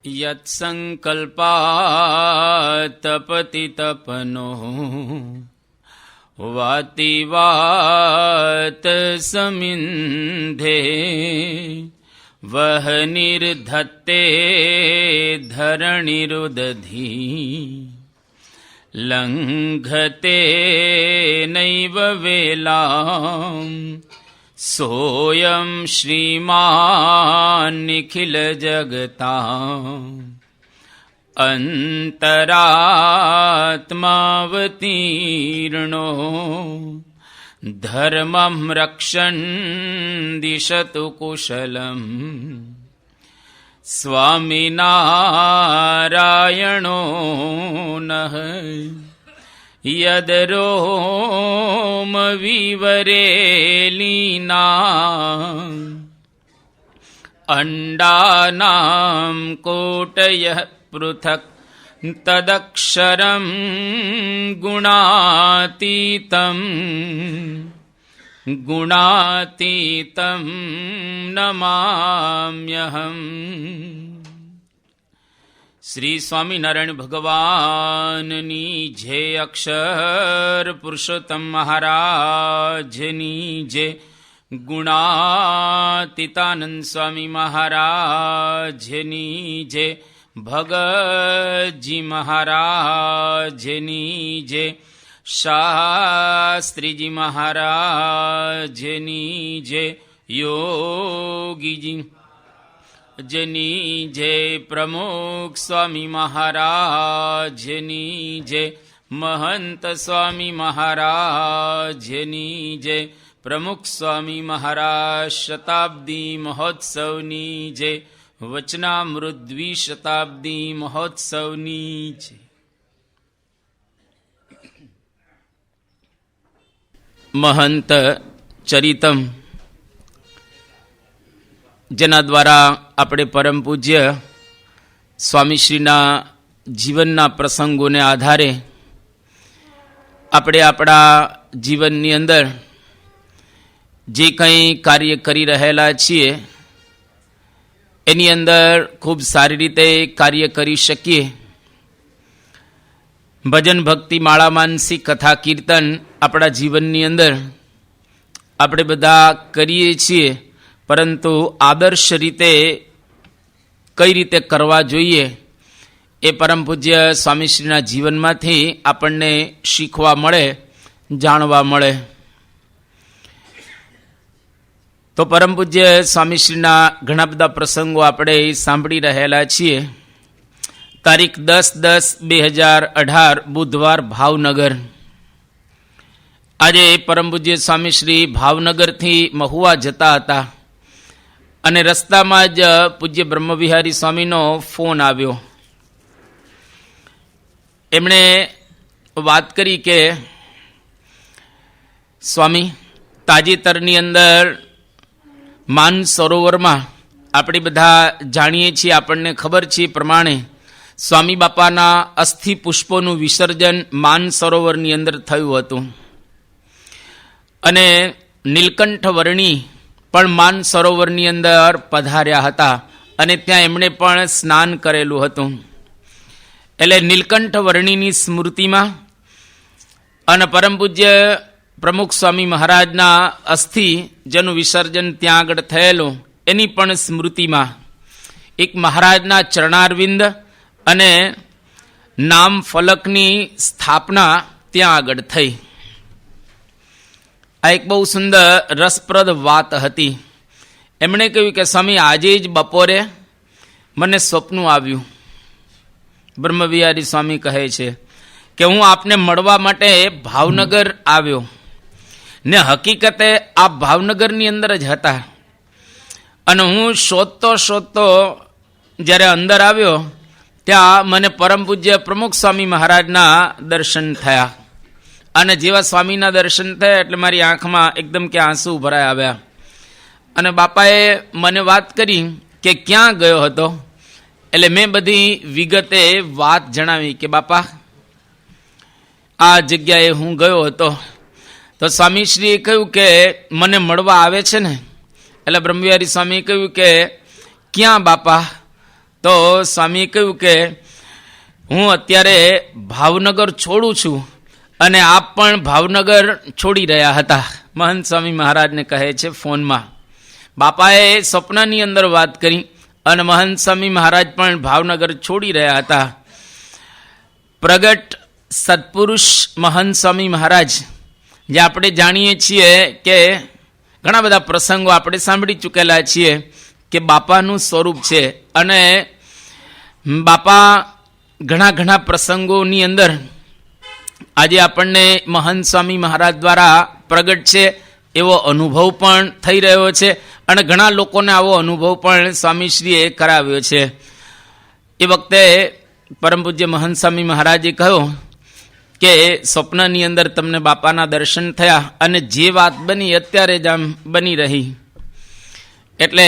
યત્સંકલ્પાતપતિતપનો વાતિ વાત સમિંધે વહ નિર્ધત્તે ધરણીરુદધી લંઘતે નૈવ વેલામ સોયમ શ્રીમાન નિખિલ જગતા અંતરાત્માવતીર્ણો ધર્મં રક્ષન દિશતુ કુશલમ સ્વામિનારાયણો નઃ યદરોમ વિવરેલીના અંડાનામ કોટયઃ પૃથક તદક્ષરં ગુણાતીતં નમામ્યહમ. શ્રી સ્વામિનારાયણ ભગવાનની જય. અક્ષર પુરુષોત્તમ મહારાજની જય. ગુણાતીતાનંદ સ્વામી મહારાજની જય. ભગતજી મહારાજની જય. શાસ્ત્રીજી મહારાજની જય. યોગીજી જની જય. પ્રમુખ સ્વામી મહારાજની જય. મહંત સ્વામી મહારાજની જય. પ્રમુખ સ્વામી મહારાજ શતાબ્દી મહોત્સવની જય. વચનામૃત દ્વિશતાબ્દી મહોત્સવની જય. મહંત ચરિતમ, જેના દ્વારા આપણે પરમ પૂજ્ય સ્વામીશ્રીના જીવનના પ્રસંગોને આધારે આપણે આપણા જીવનની અંદર જે કંઈ કાર્ય કરી રહેલા છીએ એની અંદર ખૂબ સારી રીતે કાર્ય કરી શકીએ. ભજન ભક્તિ માળા માનસી કથા કીર્તન આપણા જીવનની અંદર આપણે બધા કરીએ છીએ, પરંતુ આદર્શ રીતે કઈ રીતે કરવા જોઈએ એ પરમ પૂજ્ય સ્વામીશ્રીના જીવનમાંથી આપણને શીખવા મળે, જાણવા મળે. તો પરમ પૂજ્ય સ્વામીશ્રીના ઘણા બધા પ્રસંગો આપણે સાંભળી રહેલા છીએ. તારીખ 10/10/2018 બુધવાર, ભાવનગર. આજે પરમ પૂજ્ય સ્વામીશ્રી ભાવનગરથી મહુવા જતા હતા અને રસ્તામાં જ પૂજ્ય બ્રહ્મવિહારી સ્વામીનો ફોન આવ્યો. એમણે વાત કરી કે સ્વામી, તાજેતરની અંદર માન સરોવરમાં આપણે બધા જાણીએ છીએ, આપણને ખબર છે એ પ્રમાણે સ્વામી બાપાના અસ્થિ પુષ્પોનું વિસર્જન માન સરોવરની અંદર થયું હતું અને નીલકંઠ વર્ણી પણ માન સરોવરની અંદર પધાર્યા હતા અને ત્યાં એમણે પણ સ્નાન કરેલું હતું. એટલે નીલકંઠ વર્ણીની સ્મૃતિમાં અને પરમ પૂજ્ય પ્રમુખ સ્વામી મહારાજના અસ્થિ જેનું વિસર્જન ત્યાં આગળ થયેલું એની પણ સ્મૃતિમાં એક મહારાજના ચરણારવિંદ અને નામ ફલકની સ્થાપના ત્યાં આગળ થઈ. આ એક બહુ સુંદર રસપ્રદ વાત હતી. એમણે કહ્યું કે સ્વામી, આજે જ બપોરે મને સ્વપ્ન આવ્યું. બ્રહ્મવિહારી સ્વામી કહે છે કે હું આપને મળવા માટે ભાવનગર આવ્યો ને હકીકતે આ ભાવનગરની અંદર જ હતા અને હું શોધતો જ્યારે અંદર આવ્યો ત્યાં મને પરમ પૂજ્ય પ્રમુખ સ્વામી મહારાજના દર્શન થયા અને જેવા સ્વામીના દર્શન થયા એટલે મારી આંખમાં એકદમ કે આંસુ ભરાઈ આવ્યા અને બાપાએ મને વાત કરી કે ક્યાં ગયો હતો. એટલે મેં બધી વિગતે વાત જણાવી કે બાપા, આ જગ્યાએ હું ગયો હતો. તો સ્વામીશ્રીએ કહ્યું કે મને મળવા આવે છે ને? એટલે બ્રહ્મવિહારી સ્વામીએ કહ્યું કે ક્યાં બાપા? તો તો સ્વામીએ કહ્યું કે હું અત્યારે ભાવનગર છોડું છું અને આપ પણ ભાવનગર છોડી રહ્યા હતા. મહંત સ્વામી મહારાજને કહે છે ફોનમાં. બાપાએ સ્વપ્નની અંદર વાત કરી અને મહંત સ્વામી મહારાજ પણ ભાવનગર છોડી રહ્યા હતા. પ્રગટ સત્પુરુષ મહંત સ્વામી મહારાજ, જે આપણે જાણીએ છીએ કે ઘણા બધા પ્રસંગો આપણે સાંભળી ચૂકેલા છીએ કે બાપાનું સ્વરૂપ છે, અને બાપા ઘણા પ્રસંગોની અંદર આજે આપણને મહંત સ્વામી મહારાજ દ્વારા પ્રગટ છે એવો અનુભવ પણ થઈ રહ્યો છે, અને ઘણા લોકોને આવો અનુભવ પણ સ્વામીશ્રીએ કરાવ્યો છે. એ વખતે પરમ પૂજ્ય મહંત સ્વામી મહારાજે કહ્યું કે સ્વપ્નની અંદર તમને બાપાના દર્શન થયા અને જે વાત બની અત્યારે જ આમ બની રહી. એટલે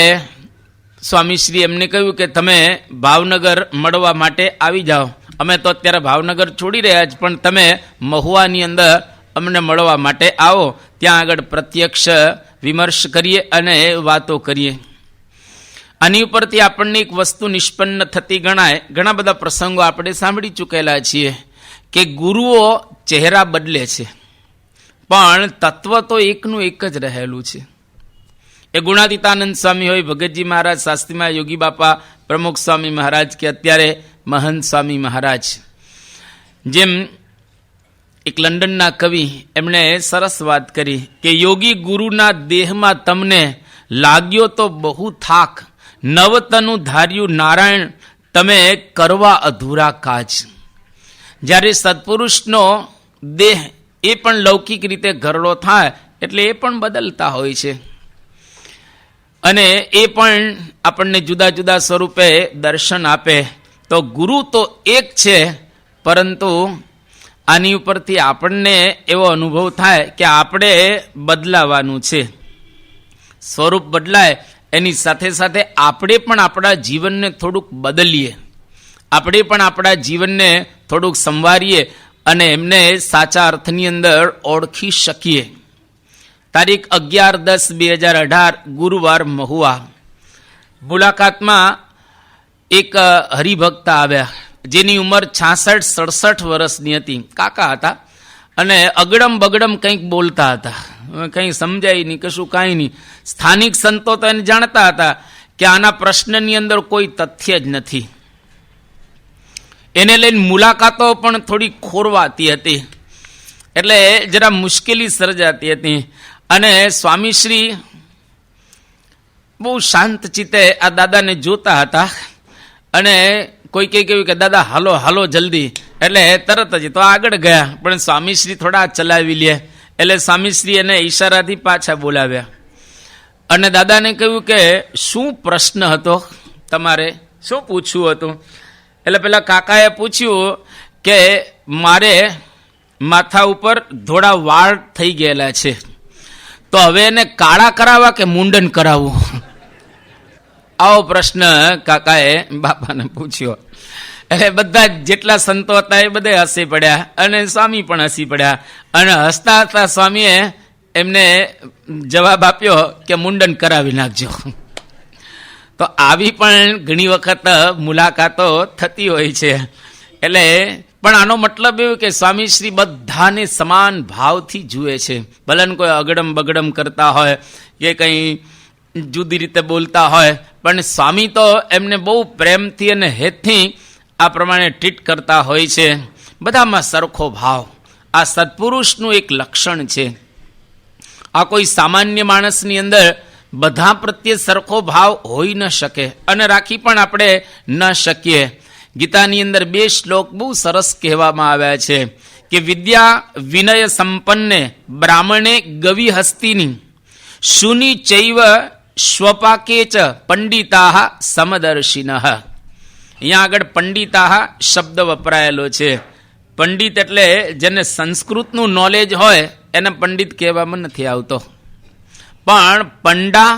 સ્વામીશ્રી એમને કહ્યું કે તમે ભાવનગર મળવા માટે આવી જાઓ. અમે તો અત્યારે ભાવનગર છોડી રહ્યા જ, પણ તમે મહુવાની અંદર અમને મળવા માટે આવો, ત્યાં આગળ પ્રત્યક્ષ વિમર્શ કરીએ અને વાતો કરીએ. આની ઉપરથી આપણને એક વસ્તુ નિષ્પન્ન થતી ગણાય. ઘણા બધા પ્રસંગો આપણે સાંભળી ચૂકેલા છીએ કે ગુરુઓ ચહેરા બદલે છે, પણ તત્વ તો એકનું એક જ રહેલું છે. એ ગુણાતીતાનંદ સ્વામી હોય, ભગતજી મહારાજ, શાસ્ત્રીમાં યોગી બાપા, પ્રમુખ સ્વામી મહારાજ, કે અત્યારે મહંત સ્વામી મહારાજ. જેમ એક લંડનના કવિ, એમણે સરસ વાત કરી કે યોગી ગુરુના દેહમાં તમને લાગ્યો તો બહુ થાક, નવતનું ધાર્યું નારાયણ તમે કરવા અધૂરા કાજ. જ્યારે સત્પુરુષનો દેહ એ પણ લૌકિક રીતે ઘરડો થાય એટલે એ પણ બદલતા હોય છે, અને એ પણ આપણને જુદા જુદા સ્વરૂપે દર્શન આપે. તો ગુરુ તો એક છે, પરંતુ આની ઉપરથી આપણને એવો અનુભવ થાય કે આપણે બદલાવાનું છે. સ્વરૂપ બદલાય એની સાથે સાથે આપણે પણ આપણા જીવનને થોડુંક બદલીએ, આપણે પણ આપણા જીવનને થોડુંક સંવારીએ અને એમને સાચા અર્થની અંદર ઓળખી શકીએ. તારીખ 11/10/2018 ગુરુવાર મહુવા. મુલાકાતમાં એક હરિભક્ત આવ્યા, જેની ઉંમર 66-67 વર્ષની હતી. કાકા હતા અને અગડમ બગડમ કંઈક બોલતા હતા, કંઈ સમજાય નહીં, કશું કાંઈ નહીં. સ્થાનિક સંતો તો એને જાણતા હતા કે આના પ્રશ્નની અંદર કોઈ તથ્ય જ નથી. એને લઈને મુલાકાતો પણ થોડી ખોરવાતી હતી, એટલે જરા મુશ્કેલી સર્જાતી હતી. અને સ્વામીશ્રી બહુ શાંત ચિત્તે આ દાદાને જોતા હતા, અને કોઈ કહ્યું કે દાદા હાલો હાલો જલ્દી, એટલે તરત જ તો આગળ ગયા. પણ સ્વામીશ્રી થોડા ચલાવી લે, એટલે સ્વામીશ્રી એને ઈશારાથી પાછા બોલાવ્યા અને દાદાને કહ્યું કે શું પ્રશ્ન હતો તમારે, શું પૂછવું હતું? એટલે પેલા કાકાએ પૂછ્યું કે મારે માથા ઉપર થોડા વાળ થઈ ગયેલા છે, તો હવે એને કાળા કરાવવા કે મુંડન કરાવવું? આવો પ્રશ્ન કાકાએ બાપાને પૂછ્યો. એટલે બધા જેટલા સંતો હતા એ બધા હસી પડ્યા અને સ્વામી પણ હસી પડ્યા, અને હસતા હસતા સ્વામીએ એમને જવાબ આપ્યો કે મુંડન કરાવી નાખજો. તો આવી પણ ઘણી વખત મુલાકાતો થતી હોય છે. એટલે પણ આનો મતલબ એવું કે સ્વામીશ્રી બધાને સમાન ભાવથી જુએ છે. ભલે કોઈ અગડમ બગડમ કરતા હોય કે કંઈ જુદી રીતે બોલતા હોય, પણ સ્વામી તો એમને બહુ પ્રેમથી અને હેતથી આ પ્રમાણે ટ્રીટ કરતા હોય છે. બધામાં સરખો ભાવ આ સત્પુરુષનું એક લક્ષણ છે. આ કોઈ સામાન્ય માણસની અંદર બધા પ્રત્યે સરખો ભાવ હોઈ ન શકે, અને રાખી પણ આપણે ન શકીએ. ગીતાની અંદર 2 શ્લોક બહુ સરસ કહેવામાં આવ્યા છે કે વિદ્યા વિનય સંપન્ને બ્રાહ્મણે ગવિ હસ્તિની શુનિ ચૈવ સ્વપાકે ચ પંડિતા સમદર્શિન. અહીંયા આગળ પંડિતા શબ્દ વપરાયેલો છે. પંડિત એટલે જેને સંસ્કૃતનું નોલેજ હોય એને પંડિત કહેવામાં નથી આવતો, પણ પંડા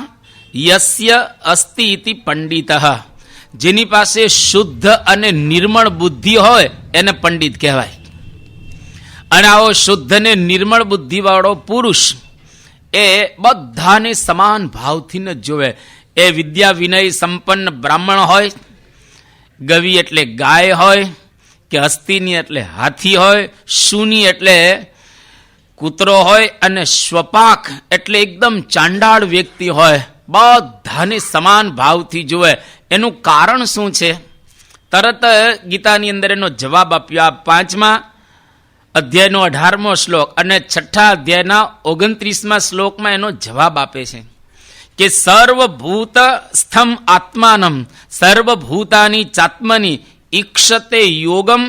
યસ્ય અસ્તિ ઇતિ પંડિત, જેની પાસે શુદ્ધ અને નિર્મળ બુદ્ધિ હોય એને પંડિત કહેવાય. અને આવો શુદ્ધ અને નિર્મળ બુદ્ધિવાળો પુરુષ એ બધાને સમાન ભાવથી ન જોવે. એ વિદ્યા વિનય સંપન્ન બ્રાહ્મણ હોય ગવી એટલે ગાય હોય, કે હસ્તીની એટલે હાથી હોય, શુની એટલે કૂતરો હોય, અને શ્વપાક એટલે એકદમ ચાંડાળ વ્યક્તિ હોય, બધાને સમાન ભાવથી જુએ. એનું કારણ શું છે? તરત ગીતાની અંદર એનો જવાબ આપ્યો. આ 5મા અધ્યાયનો 18મો શ્લોક અને 6ઠા અધ્યાયના 29મા શ્લોકમાં એનો જવાબ આપે છે કે સર્વભૂત સ્થમ આત્માનમ સર્વભૂતાની ચાત્મની ઈક્ષતે યોગમ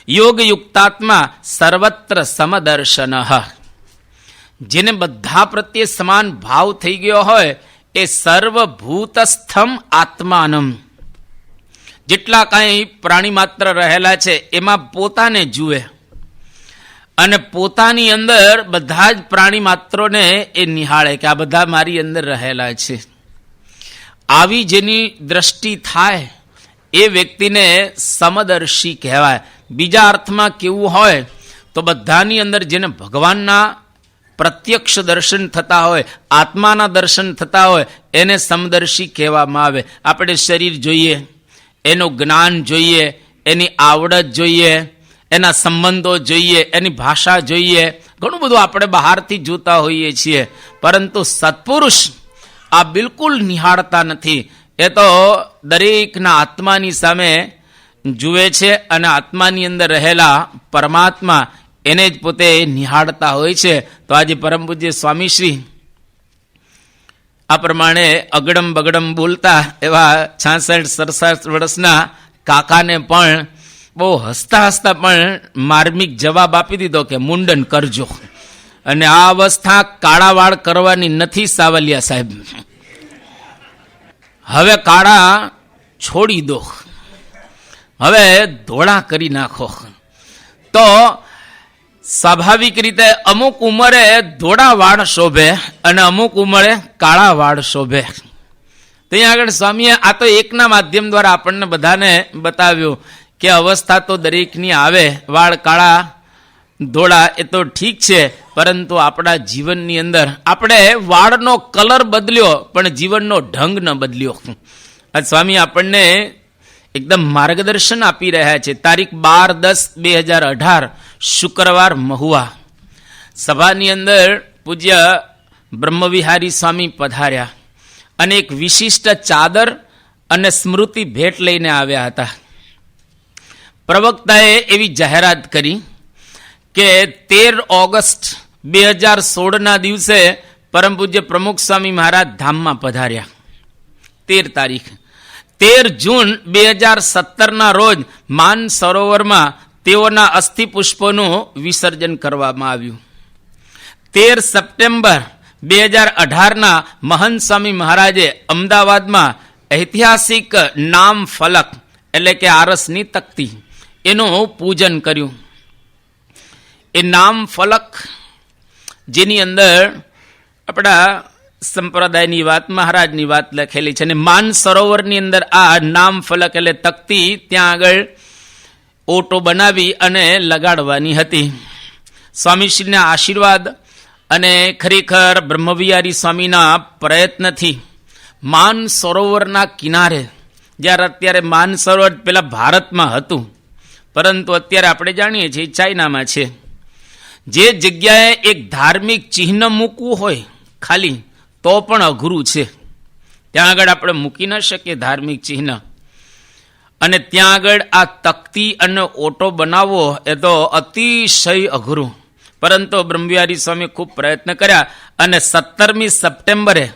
યોગયુક્તાત્મા સર્વત્ર સમદર્શન. જેને બધા પ્રત્યે સમાન ભાવ થઈ ગયો હોય એ સર્વભૂતસ્થમ આત્માનમ, જેટલા કાંઈ પ્રાણી માત્ર રહેલા છે એમાં પોતાને જુએ અને પોતાની અંદર બધા જ પ્રાણી માત્રોને એ નિહાળે કે આ બધા મારી અંદર રહેલા છે. આવી જેની દ્રષ્ટિ થાય એ વ્યક્તિને સમદર્શી કહેવાય. બીજા અર્થમાં કેવું હોય તો બધાની અંદર જેને ભગવાનના પ્રત્યક્ષ દર્શન થતા હોય, આત્માના દર્શન થતા હોય, એને સમદર્શી કહેવામાં આવે. આપણે શરીર જોઈએ, એનું જ્ઞાન જોઈએ, એની આવડત જોઈએ, એના સંબંધો જોઈએ, એની ભાષા જોઈએ, ઘણું બધું આપણે બહારથી જોતા હોઈએ છીએ, પરંતુ સત્પુરુષ આ બિલકુલ નિહાળતા નથી. એ તો દરેકના આત્માની સામે જુએ છે અને આત્માની અંદર રહેલા પરમાત્મા એને જ પોતે નિહાળતા હોય છે. તો આજે પરમ પૂજ્ય સ્વામીશ્રી આ પ્રમાણે અગડમ બગડમ બોલતા એવા 66-67 વર્ષના કાકાને પણ બહુ હસતા હસતા પણ માર્મિક જવાબ આપી દીધો કે મુંડન કરજો. અને આ અવસ્થા કાળા વાળ કરવાની નથી સાવલિયા સાહેબ. હવે કાળા છોડી દો, હવે ધોળા કરી નાખો. તો સ્વાભાવિક રીતે અમુક ઉંમરે ધોળા વાળ શોભે અને અમુક ઉંમરે કાળા વાળ શોભે. ત્યાં આગળ સ્વામીએ આ તો એકના માધ્યમ દ્વારા આપણને બધાને બતાવ્યું કે અવસ્થા તો દરેકની આવે, વાળ કાળા ધોળા એ તો ઠીક છે, પરંતુ આપણા જીવનની અંદર આપણે વાળનો કલર બદલ્યો પણ જીવનનો ઢંગ ન બદલ્યો. આ સ્વામી આપણને એકદમ માર્ગદર્શન આપી રહ્યા છે. તારીખ 12-10-2018 શુક્રવાર મહુવા સભાની અંદર પૂજ્ય બ્રહ્મવિહારી સ્વામી પધાર્યા અને એક વિશિષ્ટ ચાદર અને સ્મૃતિ ભેટ લઈને આવ્યા હતા. પ્રવક્તાએ એવી જાહેરાત કરી કે 13 ઓગસ્ટ 2016ના દિવસે પરમ પૂજ્ય પ્રમુખ સ્વામી મહારાજ ધામમાં પધાર્યા. 13 તારીખ 13 જૂન 2017ના રોજ માન સરોવરમાં તેઓના અસ્થિ પુષ્પોનું વિસર્જન કરવામાં આવ્યું. 13 સપ્ટેમ્બર 2018ના મહંત સ્વામી મહારાજે અમદાવાદમાં ઐતિહાસિક નામ ફલક એટલે કે આરસની તકતી એનું પૂજન કર્યું. એ નામ ફલક જેની અંદર આપણા સંપ્રદાયની વાત, મહારાજની વાત લખેલી છે. અને માન સરોવરની અંદર આ નામ ફલક એટલે તકતી ત્યાં આગળ ઓટો બનાવી અને લગાડવાની હતી. સ્વામીશ્રીના આશીર્વાદ અને ખરેખર બ્રહ્મવિહારી સ્વામીના પ્રયત્નથી માન સરોવરના કિનારે, જ્યારે અત્યારે માન સરોવર પેલા ભારતમાં હતું પરંતુ અત્યારે આપણે જાણીએ છીએ ચાઇનામાં છે, જે જગ્યાએ એક ધાર્મિક ચિહ્ન મૂકવું હોય ખાલી તો પણ અઘરું છે. ત્યાં આગળ આપણે મૂકી ન શકીએ ધાર્મિક ચિહ્ન, અને ત્યાં આગળ આ તકતી અને ઓટો બનાવવો એ તો અતિશય અઘરું. પરંતુ બ્રહ્મવિહારી સ્વામી ખૂબ પ્રયત્ન કર્યા અને 17મી સપ્ટેમ્બરે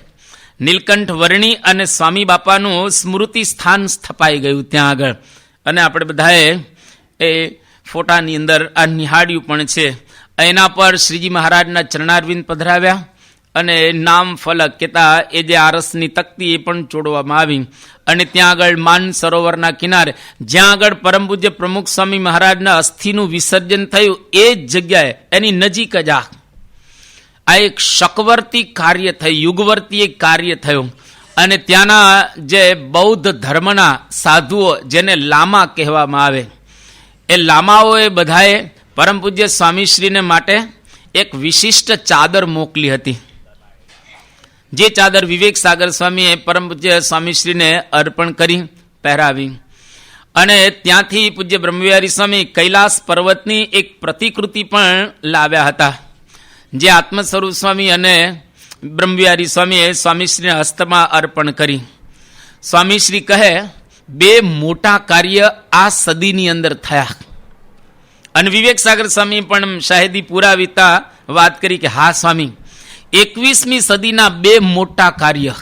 નીલકંઠ વર્ણી અને સ્વામી બાપાનું સ્મૃતિ સ્થાન સ્થપાઈ ગયું ત્યાં આગળ. અને આપણે બધાએ એ ફોટાની અંદર આ નિહાળ્યું પણ છે. એના પર શ્રીજી મહારાજના ચરણારવિંદ પધરાવ્યા અને નામ ફલક કહેતા એ જે આરસની તકતી એ પણ જોડવામાં આવી. અને ત્યાં આગળ માન સરોવરના કિનારે જ્યાં આગળ પરમ પૂજ્ય પ્રમુખ સ્વામી મહારાજના અસ્થિનું વિસર્જન થયું એ જ જગ્યાએ એની નજીક જ આ એક શકવર્તી કાર્ય થયું, યુગવર્તી એક કાર્ય થયું. અને ત્યાંના જે બૌદ્ધ ધર્મના સાધુઓ જેને લામા કહેવામાં આવે, એ લામાઓએ બધાએ પરમ પૂજ્ય સ્વામીશ્રીને માટે એક વિશિષ્ટ ચાદર મોકલી હતી. જે ચાદર વિવેક સાગર સ્વામીએ પરમ પૂજ્ય સ્વામીશ્રીને અર્પણ કરી પહેરાવી. અને ત્યાંથી પૂજ્ય બ્રહ્મવિહારી સ્વામી કૈલાસ પર્વતની એક પ્રતિકૃતિ પણ લાવ્યા હતા, જે આત્મ સ્વરૂપ સ્વામી અને બ્રહ્મવિહારી સ્વામીએ સ્વામીશ્રીના હસ્તમાં અર્પણ કરી. સ્વામીશ્રી કહે, 2 મોટા કાર્ય આ સદીની અંદર થયા. અને વિવેક સાગર સ્વામી પણ શાહેદી પુરાવીતા વાત કરી કે હા સ્વામી, 21મી સદીના 2 મોટા કાર્ય.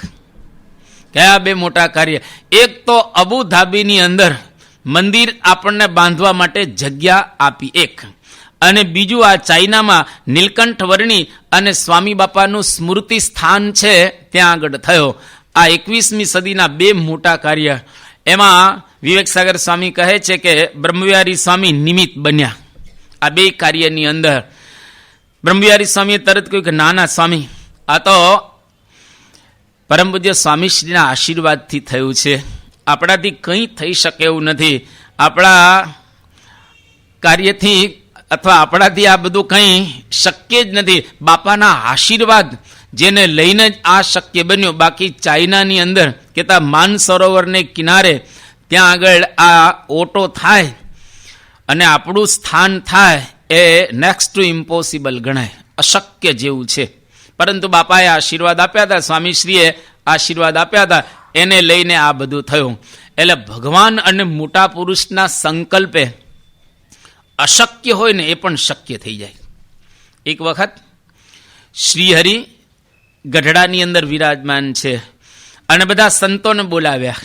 કયા 2 મોટા કાર્ય? એક તો અબુધાબીની અંદર મંદિર આપણને બાંધવા માટે જગ્યા આપી એક, અને બીજું આ ચાઇનામાં નીલકંઠ વર્ણી અને સ્વામી બાપાનું સ્મૃતિ સ્થાન છે ત્યાં આગળ થયો. આ 21મી સદીના 2 મોટા કાર્ય. એમાં વિવેક સાગર સ્વામી કહે છે કે બ્રહ્મવિહારી સ્વામી નિમિત્ત બન્યા આ 2 કાર્યની અંદર. બ્રહ્મવિહારી સ્વામીએ તરત કહ્યું કે ના ના સ્વામી, આ તો પરમ પૂજ્ય સ્વામીશ્રીના આશીર્વાદથી થયું છે, આપણાથી કંઈ થઈ શકે એવું નથી, આપણા કાર્યથી અથવા આપણાથી આ બધું કંઈ શક્ય જ નથી, બાપાના આશીર્વાદ જેને લઈને જ આ શક્ય બન્યું. બાકી ચાઇનાની અંદર કેતા માનસરોવરને કિનારે ત્યાં આગળ આ ઓટો થાય અને આપણું સ્થાન થાય એ નેક્સ્ટ ટુ ઇમ્પોસિબલ ગણાય, અશક્ય જેવું છે. પરંતુ બાપાએ આશીર્વાદ આપ્યા હતા, સ્વામીશ્રીએ આશીર્વાદ આપ્યા હતા, એને લઈને આ બધું થયું. એટલે ભગવાન અને મોટા પુરુષના સંકલ્પે અશક્ય હોય ને એ પણ શક્ય થઈ જાય. એક વખત શ્રીહરિ ગઢડાની અંદર વિરાજમાન છે અને બધા સંતોને બોલાવ્યા,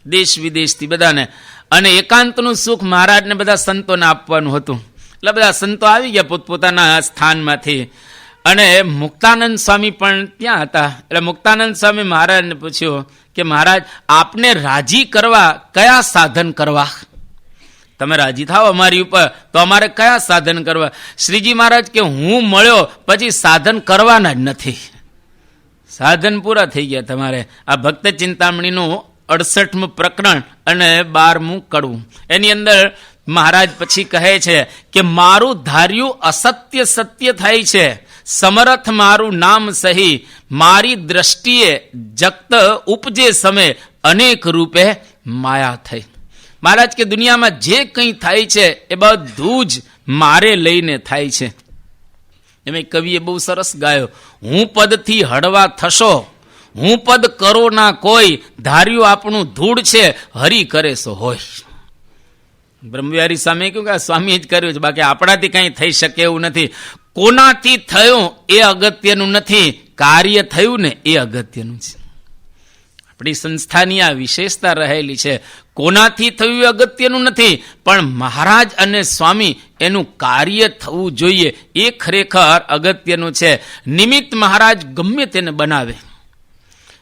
દેશ વિદેશથી બધાને, અને એકાંતનું સુખ મહારાજને બધા સંતોને આપવાનું હતું. એટલે બધા સંતો આવી ગયા પોતપોતાના સ્થાનમાંથી, અને મુક્તાનંદ સ્વામી પણ ત્યાં હતા. એટલે મુક્તાનંદ સ્વામી મહારાજને પૂછ્યું કે મહારાજ, આપને રાજી કરવા કયા સાધન કરવા? તમે રાજી થાવ અમારી ઉપર તો અમારે કયા સાધન કરવા? શ્રીજી મહારાજ કે હું મળ્યો પછી સાધન કરવાના જ નથી, સાધન પૂરા થઈ ગયા તમારે. આ ભક્ત ચિંતામણીનું 68મું પ્રકરણ અને 12મું કડવું, એની અંદર મહારાજ પછી કહે છે કે મારું ધાર્યું અસત્ય સત્ય થાય છે, સમરથ મારું નામ સહી, મારી દ્રષ્ટિએ જગત ઉપજે સમે, અનેક રૂપે માયા થઈ. મહારાજ કે દુનિયામાં જે કંઈ થાય છે એ બધું જ મારે લઈને થાય છે. એમાં કવિએ બહુ સરસ ગાયો, હું પદથી હળવા થશો, હું પદ કરો ના કોઈ, ધાર્યું આપણું ધૂળ છે, હરી કરે સો હોય. બ્રહ્મવિહારી સામે કહ્યું કે સ્વામીએ જ કર્યું છે, બાકી આપણાથી કંઈ થઈ શકે એવું નથી. કોનાથી થયું એ અગત્યનું નથી, કાર્ય થયું ને એ અગત્યનું છે. આપણી સંસ્થાની આ વિશેષતા રહેલી છે. કોનાથી થયું એ અગત્યનું નથી, પણ મહારાજ અને સ્વામી એનું કાર્ય થવું જોઈએ એ ખરેખર અગત્યનું છે. નિમિત્ત મહારાજ ગમે તેને બનાવે,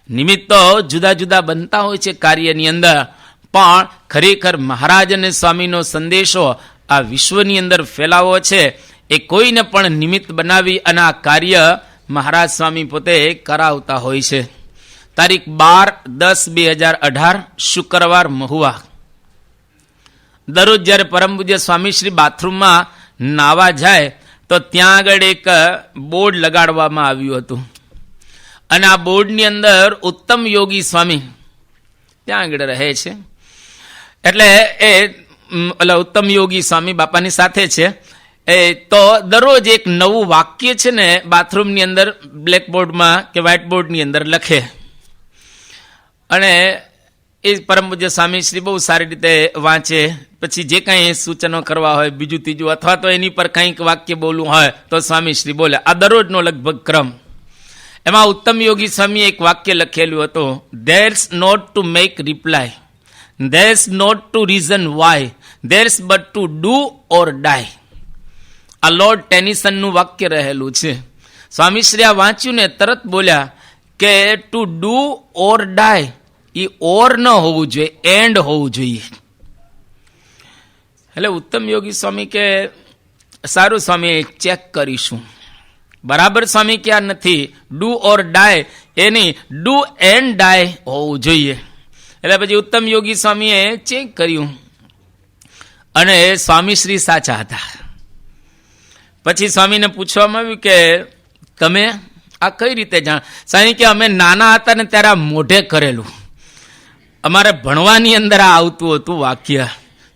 નિમિત્ત તો જુદા જુદા બનતા હોય છે કાર્યની અંદર, પણ ખરેખર મહારાજ અને સ્વામીનો સંદેશો આ વિશ્વની અંદર ફેલાવો છે. એ કોઈને પણ નિમિત્ત બનાવી અને આ કાર્ય મહારાજ સ્વામી પોતે કરાવતા હોય છે. તારીખ 12/10/2018 શુક્રવાર મહુવા. દરરોજ જ્યારે પરમ પૂજ્ય સ્વામીશ્રી બાથરૂમમાં નાવા જાય તો ત્યાં આગળ એક બોર્ડ લગાડવામાં આવ્યું હતું, અને આ બોર્ડની અંદર ઉત્તમ યોગી સ્વામી ત્યાં આગળ રહે છે. એટલે એ ઉત્તમ યોગી સ્વામી બાપાની સાથે છે. તો દરરોજ એક નવું વાક્ય છે ને બાથરૂમની અંદર બ્લેકબોર્ડમાં કે વ્હાઇટ બોર્ડની અંદર લખે, અને એ પરમ પૂજ્ય સ્વામીશ્રી બહુ સારી રીતે વાંચે. પછી જે કાંઈ સૂચનો કરવા હોય, બીજું ત્રીજું, અથવા તો એની પર કંઈક વાક્ય બોલવું હોય તો સ્વામીશ્રી બોલે. આ દરરોજનો લગભગ ક્રમ. એમાં ઉત્તમ યોગી સ્વામીએ એક વાક્ય લખેલું હતું, there's not to make reply, there's not to reason why, there's but to do or die. આ લોર્ડ ટેનિસનનું વાક્ય રહેલું છે. સ્વામીશ્રી આ વાંચ્યું ને તરત બોલ્યા કે ટુ ડુ ઓર ડાય એ ઓર ન હોવું જોઈએ, એન્ડ હોવું જોઈએ. એટલે ઉત્તમ યોગી સ્વામી કે સારું સ્વામી ચેક કરીશું. બરાબર સ્વામી કે આ નથી, ડુ ઓર ડાય એની ડુ એન્ડ ડાય હોવું જોઈએ. એટલે પછી ઉત્તમ યોગી સ્વામીએ ચેક કર્યું અને સ્વામીશ્રી સાચા હતા. પછી સ્વામીને પૂછવામાં આવ્યું કે તમે આ કઈ રીતે જાણ? સ્વામી કે અમે નાના હતા ને ત્યારે આ મોઢે કરેલું, અમારે ભણવાની અંદર આ આવતું હતું વાક્ય.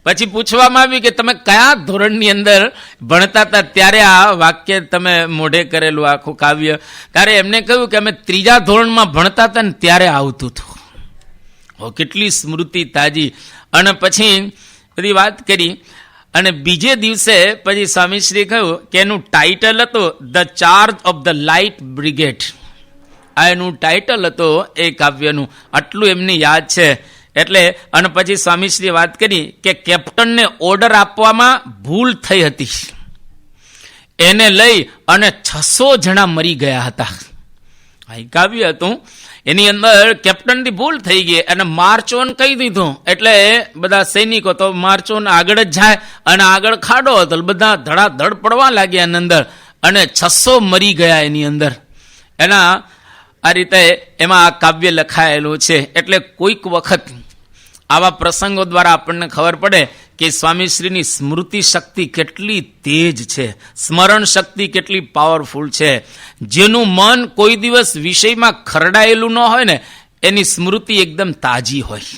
પછી પૂછવામાં આવ્યું કે તમે કયા ધોરણની અંદર ભણતા હતા ત્યારે આ વાક્ય તમે મોઢે કરેલું આખું કાવ્ય? ત્યારે એમને કહ્યું કે અમે 3જા ધોરણમાં ભણતા હતા ને ત્યારે આવતું હતું. કેટલી સ્મૃતિ તાજી. અને પછી બધી વાત કરી. અને બીજે દિવસે પછી સ્વામીશ્રીએ કહ્યું કે એનું ટાઇટલ હતું the charge of the light brigade. આ એનું ટાઇટલ હતું એ કાવ્યનું. આટલું એમને યાદ છે. એટલે અને પછી સ્વામીશ્રીએ વાત કરી કે કેપ્ટનને ઓર્ડર આપવામાં ભૂલ થઈ હતી, એને લઈ અને 600 જણા મરી ગયા હતા. આ કાવ્ય હતું. એની અંદર કેપ્ટનની ભૂલ થઈ ગઈ અને માર્ચ ઓન કહી દીધું. એટલે બધા સૈનિકો તો માર્ચ ઓન આગળ જ જાય અને આગળ ખાડો હતો, બધા ધડાધડ પડવા લાગ્યા એની અંદર અને 600 મરી ગયા એની અંદર. એના આ રીતે એમાં આ કાવ્ય લખાયેલું છે. એટલે કોઈક વખત આવા પ્રસંગો દ્વારા આપણને ખબર પડે કે સ્વામીશ્રીની સ્મૃતિ શક્તિ કેટલી તેજ છે, સ્મરણ શક્તિ કેટલી પાવરફુલ છે. જેનું મન કોઈ દિવસ વિષયમાં ખરડાયેલું ન હોય ને એની સ્મૃતિ એકદમ તાજી હોય,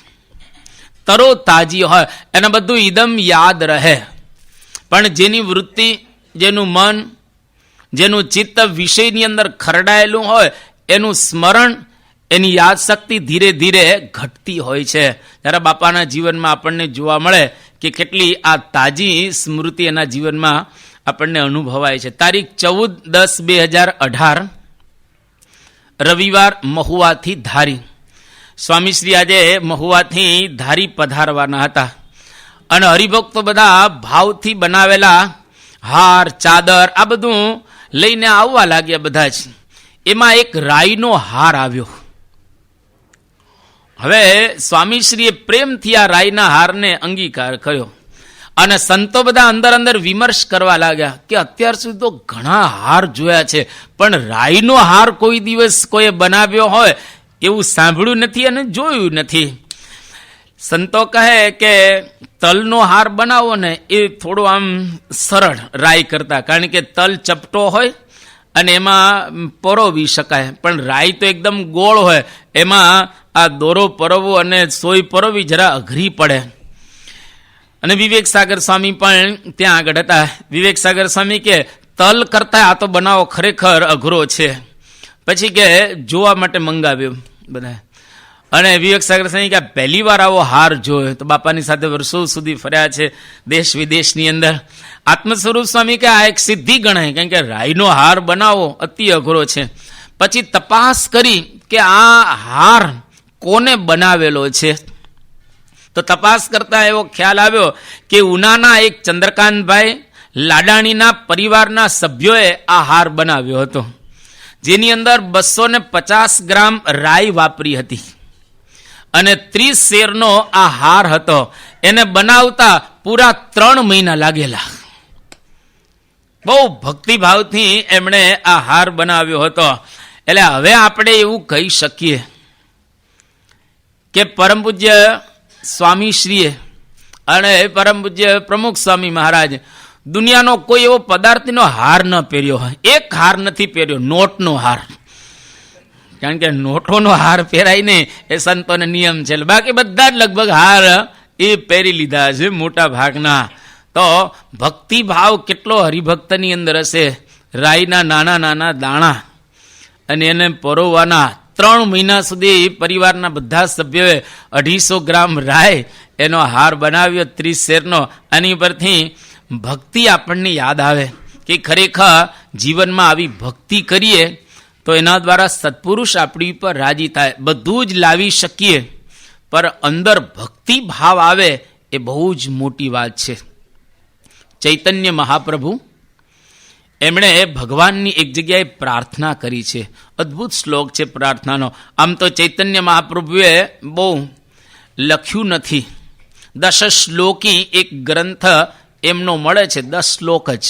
તરો તાજી હોય, એને બધું એકદમ યાદ રહે. પણ જેની વૃત્તિ, જેનું મન, જેનું ચિત્ત વિષયની અંદર ખરડાયેલું હોય એનું સ્મરણ, એની યાદશક્તિ ધીરે ધીરે ઘટતી હોય છે. ત્યારે બાપાના જીવનમાં આપણને જોવા મળે કે કેટલી આ તાજી સ્મૃતિ એના જીવનમાં આપણને અનુભવાય છે. તારીખ 14/10/2018 રવિવાર, મહુવાથી ધારી. સ્વામીશ્રી આજે મહુવાથી ધારી પધારવાના હતા અને હરિભક્તો બધા ભાવથી બનાવેલા હાર, ચાદર આ બધું લઈને આવવા લાગ્યા બધા જ. એમાં એક રાઈનો હાર આવ્યો. હવે સ્વામીશ્રીએ પ્રેમથી આ રાઈના હારને અંગીકાર કર્યો અને સંતો બધા અંદર અંદર વિમર્શ કરવા લાગ્યા કે અત્યાર સુધી તો ઘણા હાર જોયા છે પણ રાઈનો હાર કોઈ દિવસ કોઈએ બનાવ્યો હોય એવું સાંભળ્યું નથી અને જોયું નથી. સંતો કહે કે તલનો હાર બનાવો ને એ થોડો આમ સરળ રાઈ કરતા, કારણ કે તલ ચપટો હોય અને એમાં પરોવી શકાય, પણ રાઈ તો એકદમ ગોળ હોય, એમાં આ દોરો પરોવો અને સોય પરોવી જરા અઘરી પડે. અને વિવેક સાગર સ્વામી પણ ત્યાં આગળ હતા. વિવેક સાગર સ્વામી કે તલ કરતા આ તો બનાવો ખરેખર અઘરો છે. પછી કે જોવા માટે મંગાવ્યો બધા. અને વિવેક સાગર સ્વામી કે પહેલી વાર આવો હાર જોયો. તો બાપાની સાથે વર્ષો સુધી ફર્યા છે દેશ વિદેશની અંદર. આત્મ સ્વરૂપ સ્વામી કે આ એક સિદ્ધિ ગણાય, કારણ કે રાઈનો હાર બનાવો અતિ અઘરો છે. પછી તપાસ કરી કે આ હાર કોને બનાવેલો છે. તો તપાસ કરતા એવો ખ્યાલ આવ્યો કે ઉનાના એક ચંદ્રકાંતભાઈ લાડાણીના પરિવારના સભ્યોએ આ હાર બનાવ્યો હતો, જેની અંદર 250 ગ્રામ રાઈ વાપરી હતી અને 30 શેરનો આ હાર હતો. એને બનાવતા પૂરા 3 મહિના લાગેલા. બહુ ભક્તિભાવથી એમણે આ હાર બનાવ્યો હતો. એટલે હવે આપણે એવું કહી શકીએ કે પરમ પૂજ્ય સ્વામીશ્રીએ અને પરમ પૂજ્ય પ્રમુખ સ્વામી મહારાજ દુનિયાનો કોઈ એવો પદાર્થનો હાર ન પહેર્યો હોય. એક હાર નથી પહેર્યો, નોટનો હાર. કારણ કે નોટોનો હાર પહેરાય નહીં એ સંતોનો નિયમ છે. બાકી બધા જ લગભગ હાર એ પહેરી લીધા છે મોટા ભાગના. તો ભક્તિભાવ કેટલો હરિભક્તની અંદર હશે. રાઈના નાના નાના દાણા અને એને પરોવાના. 3 મહિના સુધી પરિવારના બધા સભ્યોએ 250 ગ્રામ રાઈ એનો હાર બનાવ્યો 30 શેરનો. આની પરથી ભક્તિ આપણને યાદ આવે કે ખરેખર જીવનમાં આવી ભક્તિ કરીએ તો એના દ્વારા સત્પુરુષ આપણી ઉપર રાજી થાય. બધું જ લાવી શકીએ પર અંદર ભક્તિ ભાવ આવે એ બહુ જ મોટી વાત છે. ચૈતન્ય મહાપ્રભુ એમણે ભગવાનની એક જગ્યાએ પ્રાર્થના કરી છે. અદ્ભુત શ્લોક છે પ્રાર્થનાનો. આમ તો ચૈતન્ય મહાપ્રભુએ બહુ લખ્યું નથી. 10 શ્લોકી એક ગ્રંથ એમનો મળે છે, 10 શ્લોક જ.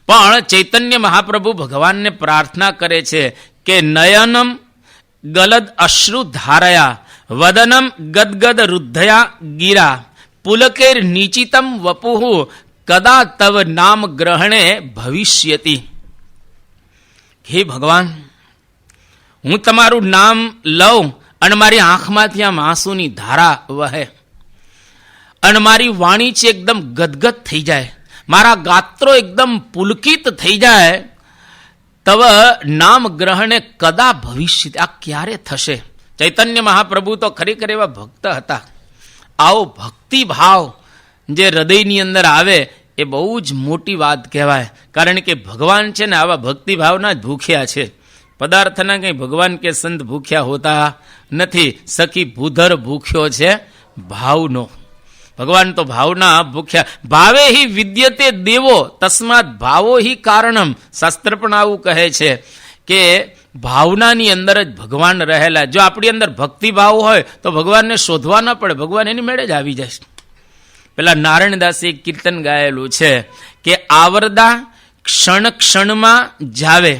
પણ ચૈતન્ય મહાપ્રભુ ભગવાનને પ્રાર્થના કરે છે કે નયનમ ગલદ અશ્રુ ધારયા વદનમ ગદગદ રુદ્ધયા ગીરા પુલકેર નીચિતમ વપુહુ કદા તવ નામ ગ્રહણે ભવિષ્યતિ. હે ભગવાન, હું તમારું નામ લઉં અને મારી આંખમાંથી આમ આંસુની ધારા વહે અને મારી વાણી છે એકદમ ગદગદ થઈ જાય, મારા ગાત્રો એકદમ પુલકિત થઈ જાય, તવ નામ ગ્રહણે કદા ભવિષ્ય, આ ક્યારે થશે? ચૈતન્ય મહાપ્રભુ તો ખરેખર એવા ભક્ત હતા. આવો ભક્તિ ભાવ જે હૃદયની અંદર આવે એ બહુ જ મોટી વાત કહેવાય. કારણ કે ભગવાન છે ને આવા ભક્તિભાવના જ ભૂખ્યા છે. પદાર્થના કંઈ ભગવાન કે સંત ભૂખ્યા હોતા નથી. સખી ભૂધર ભૂખ્યો છે ભાવનો. ભગવાન તો ભાવના ભૂખ્યા. ભાવે હિ વિદ્યતે દેવો તસ્માત ભાવો હિ કારણમ. શાસ્ત્ર પણ આવું કહે છે કે ભાવનાની અંદર જ ભગવાન રહેલા. જો આપણી અંદર ભક્તિભાવ હોય તો ભગવાનને શોધવા ન પડે, ભગવાન એની મેળે જ આવી જાય. પેલા નારાયણદાસે એક કીર્તન ગાયેલું છે કે આવરદા ક્ષણ ક્ષણમાં જાવે,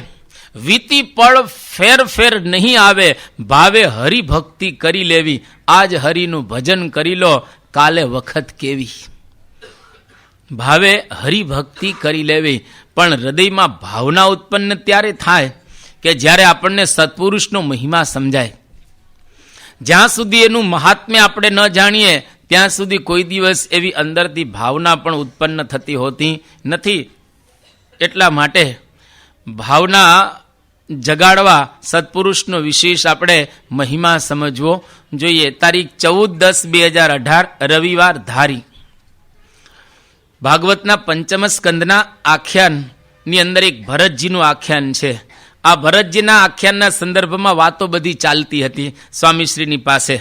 વીતી પળ ફેર ફેર નહીં આવે, ભાવે હરિભક્તિ કરી લેવી, આજ હરિનું ભજન કરી લો, કાલે વખત કેવી. ભાવે હરિભક્તિ કરી લેવી, પણ હૃદયમાં ભાવના ઉત્પન્ન ત્યારે થાય કે જ્યારે આપણને સત્પુરુષનો મહિમા સમજાય. જ્યાં સુધી એનું મહાત્મ્ય આપણે ન જાણીએ ત્યાં સુધી કોઈ દિવસ એવી અંદરથી ભાવના પણ ઉત્પન્ન થતી હોતી નથી. એટલા માટે ભાવના જગાડવા સત્પુરુષનો વિશેષ આપણે મહિમા સમજવો જોઈએ. તારીખ 14/10/2018 રવિવાર ધારી. ભાગવતના પંચમ સ્કંદના આખ્યાનની અંદર એક ભરતજીનું આખ્યાન છે. આ ભરતજીના આખ્યાનના સંદર્ભમાં વાતો બધી ચાલતી હતી સ્વામીશ્રીની પાસે.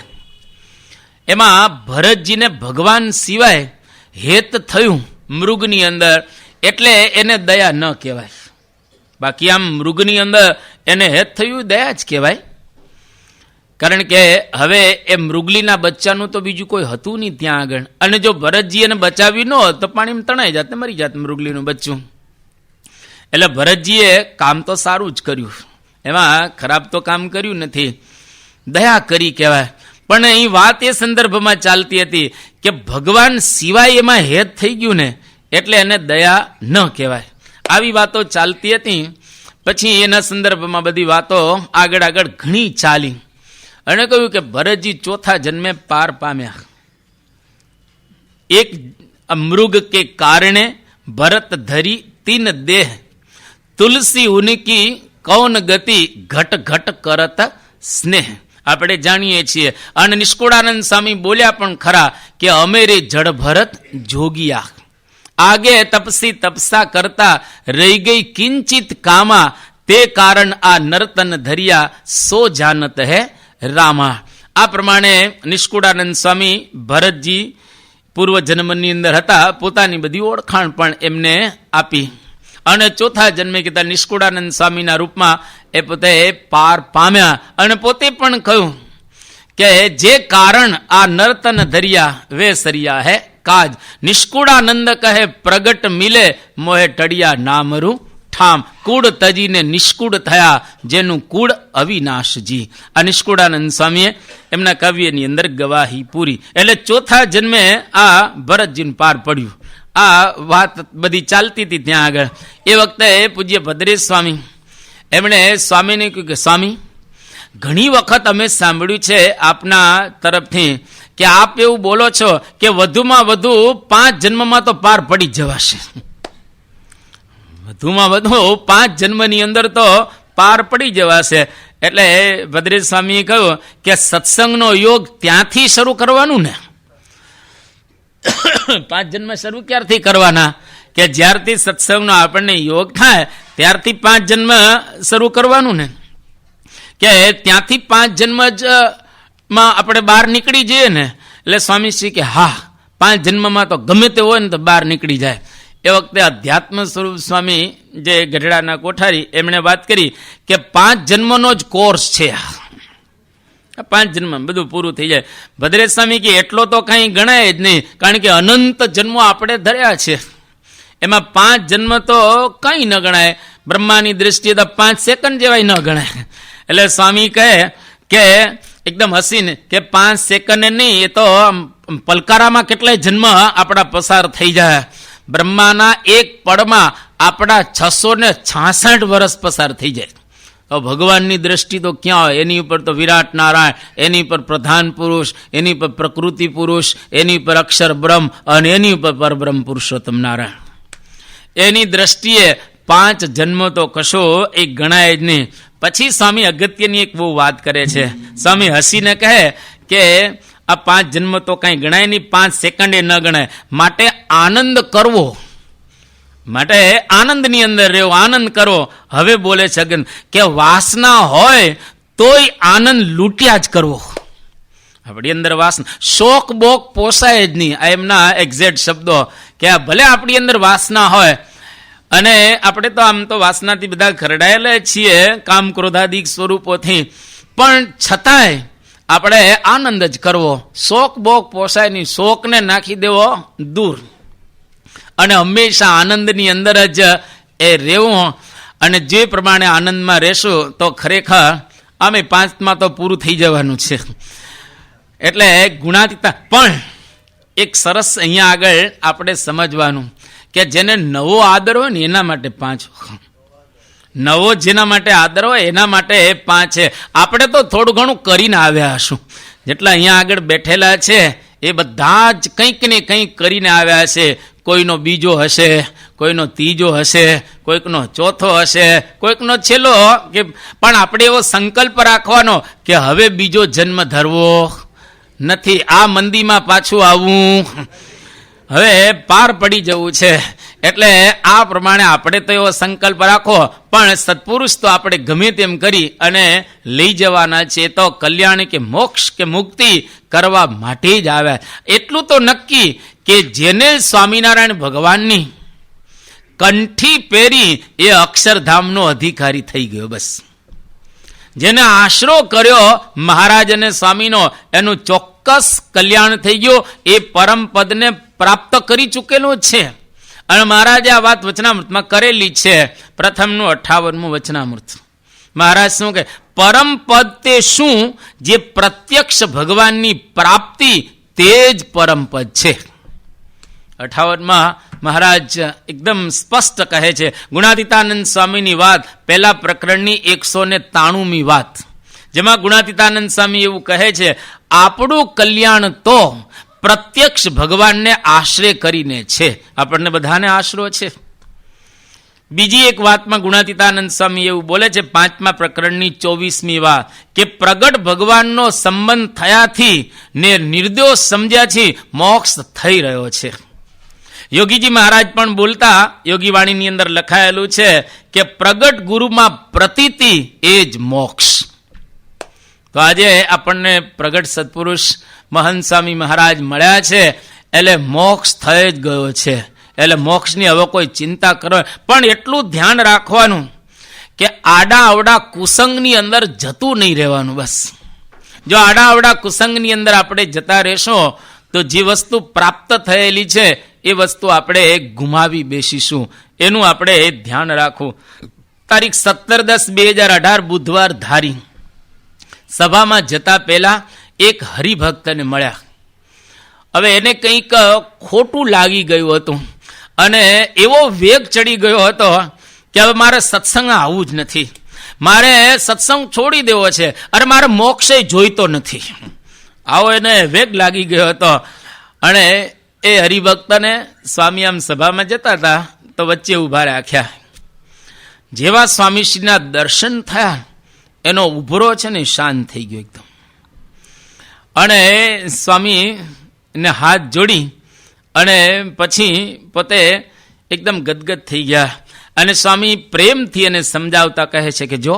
એમાં ભરતજીને ભગવાન સિવાય હેત થયું મૃગની અંદર, એટલે એને દયા ન કહેવાય. બાકી આમ મૃગની અંદર એને હેત થયું દયા જ કહેવાય. કારણ કે હવે એ મૃગલીના બચ્ચાનું તો બીજું કોઈ હતું નહીં ત્યાં આગળ. અને જો ભરતજી એને બચાવ્યું ન હોત તો પાણીમાં તણાઈ જાત ને મરી જાત મૃગલીનું બચ્ચું. એટલે ભરતજીએ કામ તો સારું જ કર્યું, એમાં ખરાબ તો કામ કર્યું નથી, દયા કરી કહેવાય. પણ અહીં વાત એ સંદર્ભમાં ચાલતી હતી કે ભગવાન સિવાય એમાં હેત થઈ ગયું ને એટલે એને દયા ન કહેવાય. આવી વાતો ચાલતી હતી. પછી એના સંદર્ભમાં બધી વાતો આગળ આગળ ઘણી ચાલી અને કહ્યું કે ભરતજી ચોથા જન્મે પાર પામ્યા. એક મૃગ કે કારણે ભરત ધરી તીન દેહ, તુલસી ઉનકી કૌન ગતિ, ઘટ ઘટ કરત સ્નેહ. આપણે જાણીએ છીએ. અને નિષ્કુળાનંદ સ્વામી બોલ્યા પણ ખરા કે અમેરે જડ ભરત જોગિયા, આગે તપસી તપસા કરતા રહી ગઈ કિંચિત કામા, તે કારણ આ નર્તન ધર્યા સો જાનત હે રામા. આ પ્રમાણે નિષ્કુળાનંદ સ્વામી ભરતજી પૂર્વ જન્મની અંદર હતા, પોતાની બધી ઓળખાણ પણ એમને આપી. અને ચોથા જન્મે કીધા નિષ્કુળાનંદ સ્વામીના રૂપમાં એ પોતે પાર પામ્યા. અને પોતે પણ કહ્યું કે જે કારણ આ નર્તન ધર્યા વે સરિયા હે કાજ, નિષ્કુળાનંદ કહે પ્રગટ મિલે, મોહે ટળિયા નામરું ઠામ. કુળ તજીને નિષ્કુળ થયા, જેનું કુળ અવિનાશજી. આ નિષ્કુળાનંદ સ્વામીએ એમના કાવ્યની અંદર ગવાહી પૂરી. એટલે ચોથા જન્મે આ ભરતજીને પાર પડ્યું. આ વાત બધી ચાલતી હતી ત્યાં આગળ. એ વખતે પૂજ્ય ભદ્રેશ સ્વામી એમણે સ્વામીને કહ્યું કે સ્વામી, ઘણી વખત અમે સાંભળ્યું છે આપના તરફથી કે આપ એવું બોલો છો કે વધુમાં વધુ 5 જન્મમાં તો પાર પડી જવાશે. વધુમાં વધુ 5 જન્મની અંદર તો પાર પડી જવાશે. એટલે ભદ્રેશ સ્વામીએ કહ્યું કે સત્સંગનો યોગ ત્યાંથી શરૂ કરવાનું ને. 5 જન્મ શરૂ ક્યારથી કરવાના? કે જ્યારથી સત્સંગનો આપણને યોગ થાય ત્યારથી 5 જન્મ શરૂ કરવાનું ને. કે ત્યાંથી 5 જન્મ જ માં આપણે બહાર નીકળી જઈએ ને. એટલે સ્વામીશ્રી કે હા, 5 જન્મમાં તો ગમે તે હોય ને તો બહાર નીકળી જાય. એ વખતે અધ્યાત્મ સ્વરૂપ સ્વામી જે ગઢડાના કોઠારી એમણે વાત કરી કે 5 જન્મનો જ કોર્સ છે. 5 જન્મ બધું પૂરું થઈ જાય. ભદ્રેશ સ્વામી કે એટલો તો કંઈ ગણાય જ નહીં, કારણ કે અનંત જન્મો આપણે ધર્યા છે. એમાં 5 જન્મ તો કંઈ ન ગણાય. બ્રહ્માની દ્રષ્ટિએ તો 5 સેકન્ડ જેવાય ન ગણાય. એટલે સ્વામી કહે કે એકદમ હસીને કે 5 સેકન્ડ નહીં, એ તો પલકારામાં કેટલાય જન્મ આપણા પસાર થઈ જાય. બ્રહ્માના એક પળમાં આપણા 666 વર્ષ પસાર થઈ જાય. ભગવાનની દ્રષ્ટિ તો ક્યાં હોય? એની ઉપર તો વિરાટ નારાયણ, એની પર પ્રધાન પુરુષ, એની પર પ્રકૃતિ પુરુષ, એની પર અક્ષર બ્રહ્મ અને એની ઉપર પરબ્રહ્મ પુરુષોત્તમ નારાયણ. એની દ્રષ્ટિએ 5 જન્મ તો કશો એક ગણાય જ નહીં. પછી સ્વામી અગત્યની એક બહુ વાત કરે છે. સ્વામી હસીને કહે કે આ 5 જન્મ તો કાંઈ ગણાય નહીં, 5 સેકન્ડે ન ગણાય. માટે આનંદ કરવો, માટે આનંદની અંદર રહેવો, આનંદ કરો. હવે બોલે છગન કે વાસના હોય તોય આનંદ લૂંટ્યા જ કરવો. આપણી અંદર વાસના, શોક બોક પોસાય જ નહીં. આ એમના એક્ઝેક્ટ શબ્દો કે ભલે આપણી અંદર વાસના હોય, અને આપણે તો આમ તો વાસનાથી બધા ખરડાયેલા છીએ કામ ક્રોધાદિક સ્વરૂપોથી, પણ છતાંય આપણે આનંદ જ કરવો. શોક બોક પોસાય નહીં, શોકને નાખી દેવો દૂર અને હંમેશા આનંદની અંદર જ એ રહેવું. અને જે પ્રમાણે આનંદમાં રહેશું તો ખરેખર અમે 5માં તો પૂરું થઈ જવાનું છે. એટલે ગુણાતીતા. પણ એક સરસ અહીંયા આગળ આપણે સમજવાનું કે જેને નવો આદર હોય ને એના માટે 5, નવો જેના માટે આદર હોય એના માટે 5 છે. આપણે તો થોડું ઘણું કરીને આવ્યા હશું. જેટલા અહીંયા આગળ બેઠેલા છે એ બધા જ કંઈક ને કંઈક કરીને આવ્યા છે. કોઈનો બીજો હશે, કોઈનો ત્રીજો હશે, કોઈકનો ચોથો હશે, કોઈકનો છેલ્લો. કે પણ આપણે એવો સંકલ્પ રાખવાનો કે હવે બીજો જન્મ ધરવો નથી, આ મંદીમાં પાછું આવવું, હવે પાર પડી જવું છે. એટલે આ પ્રમાણે આપણે તો એવો સંકલ્પ રાખો. પણ સત્પુરુષ તો આપણે ગમે તેમ કરી અને લઈ જવાના છે. તો કલ્યાણ કે મોક્ષ કે મુક્તિ કરવા માટે જ આવ્યા. એટલું તો નક્કી કે જેને સ્વામિનારાયણ ભગવાનની કંઠી પહેરી એ અક્ષરધામનો અધિકારી થઈ ગયો. બસ જેને આશરો કર્યો મહારાજ અને સ્વામીનો એનું ચોક્કસ કલ્યાણ થઈ ગયું. એ પરમ પદને પ્રાપ્ત કરી ચૂકેલું છે. અને મહારાજે આ વાત વચનામૃતમાં કરેલી છે. પ્રથમનું 58મું વચનામૃત. મહારાજ શું કહે? પરમ પદ તે શું? જે પ્રત્યક્ષ ભગવાનની પ્રાપ્તિ તે જ પરમ પદ છે. 58માં મહારાજ એકદમ સ્પષ્ટ કહે છે. ગુણાતીતાનંદ સ્વામીની વાત, પહેલા પ્રકરણની 193મી વાત, જેમાં ગુણાતીતાનંદ સ્વામી એવું કહે છે, આપણું કલ્યાણ તો પ્રત્યક્ષ ભગવાનને આશ્રય કરીને છે. આપણને બધાને આશરો છે. બીજી એક વાતમાં ગુણાતીતાનંદ સ્વામી એવું બોલે છે, 5મા પ્રકરણની 24મી વાત, કે પ્રગટ ભગવાનનો સંબંધ થયાથી ને નિર્દોષ સમજ્યાથી મોક્ષ થઈ રહ્યો છે. યોગીજી મહારાજ પણ બોલતા યોગી વાણીની અંદર લખાયેલું છે કે પ્રગટ ગુરુમાં પ્રતીતિ એ જ મોક્ષ. તો આજે આપણને પ્રગટ સત્પુરુષ મહંત સ્વામી મહારાજ મળ્યા છે એટલે મોક્ષ થઈ જ ગયો છે. એટલે મોક્ષની હવે કોઈ ચિંતા કરો. પણ એટલું ધ્યાન રાખવાનું કે આડા અવડા કુસંગની અંદર જતું નહીં રહેવાનું. બસ જો આડા અવડા કુસંગની અંદર આપણે જતા રહેશું તો જે વસ્તુ પ્રાપ્ત થયેલી છે એ વસ્તુ આપણે ગુમાવી બેસીશું. એનું આપણે ધ્યાન રાખવું. તારીખ 17/10/2018 બુધવાર ધારી સભામાં જતા પહેલા એક હરિભક્તને મળ્યા. હવે એને કંઈક ખોટું લાગી ગયું હતું અને એવો વેગ ચડી ગયો હતો કે હવે મારે સત્સંગ આવવું જ નથી, મારે સત્સંગ છોડી દેવો છે, અરે મારે મોક્ષે જોઈતો નથી. આવો એને વેગ લાગી ગયો હતો. અને એ હરિભક્તને સ્વામી આમ સભામાં જતા હતા તો વચ્ચે ઊભા રાખ્યા. જેવા સ્વામીશ્રીના દર્શન થયા એનો ઉભરો છે ને શાંત થઈ ગયો એકદમ. અને સ્વામીને હાથ જોડી અને પછી પોતે એકદમ ગદગદ થઈ ગયા. અને સ્વામી પ્રેમથી એને સમજાવતા કહે છે કે જો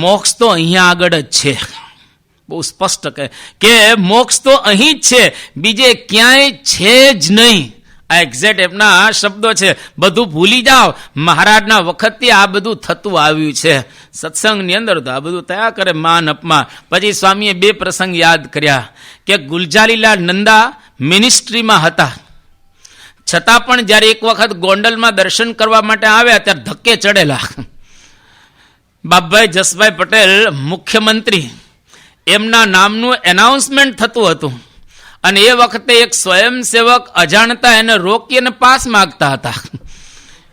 મોક્ષ તો અહીંયા આગળ જ છે. બહુ સ્પષ્ટ કહે કે મોક્ષ તો અહીં જ છે, બીજે ક્યાંય છે જ નહીં. આ એક્ઝેક્ટ એમના શબ્દો છે. બધું ભૂલી જાઓ, મહારાજના વખતથી આ બધું થતું આવ્યું છે. સત્સંગની અંદર તો આ બધું થયા કરે, માન અપમાન. પછી સ્વામીએ 2 પ્રસંગ યાદ કર્યા કે ગુલજારીલાલ નંદા મિનિસ્ટ્રીમાં હતા, છતાં પણ જ્યારે એક વખત ગોંડલમાં દર્શન કરવા માટે આવ્યા ત્યારે ધક્કે ચડેલા. બાપભાઈ જસભાઈ પટેલ મુખ્યમંત્રી એમના નામનું એનાઉન્સમેન્ટ થતું હતું અને એ વખતે એક સ્વયંસેવક અજાણતા એને રોકી અને પાસ માગતા હતા.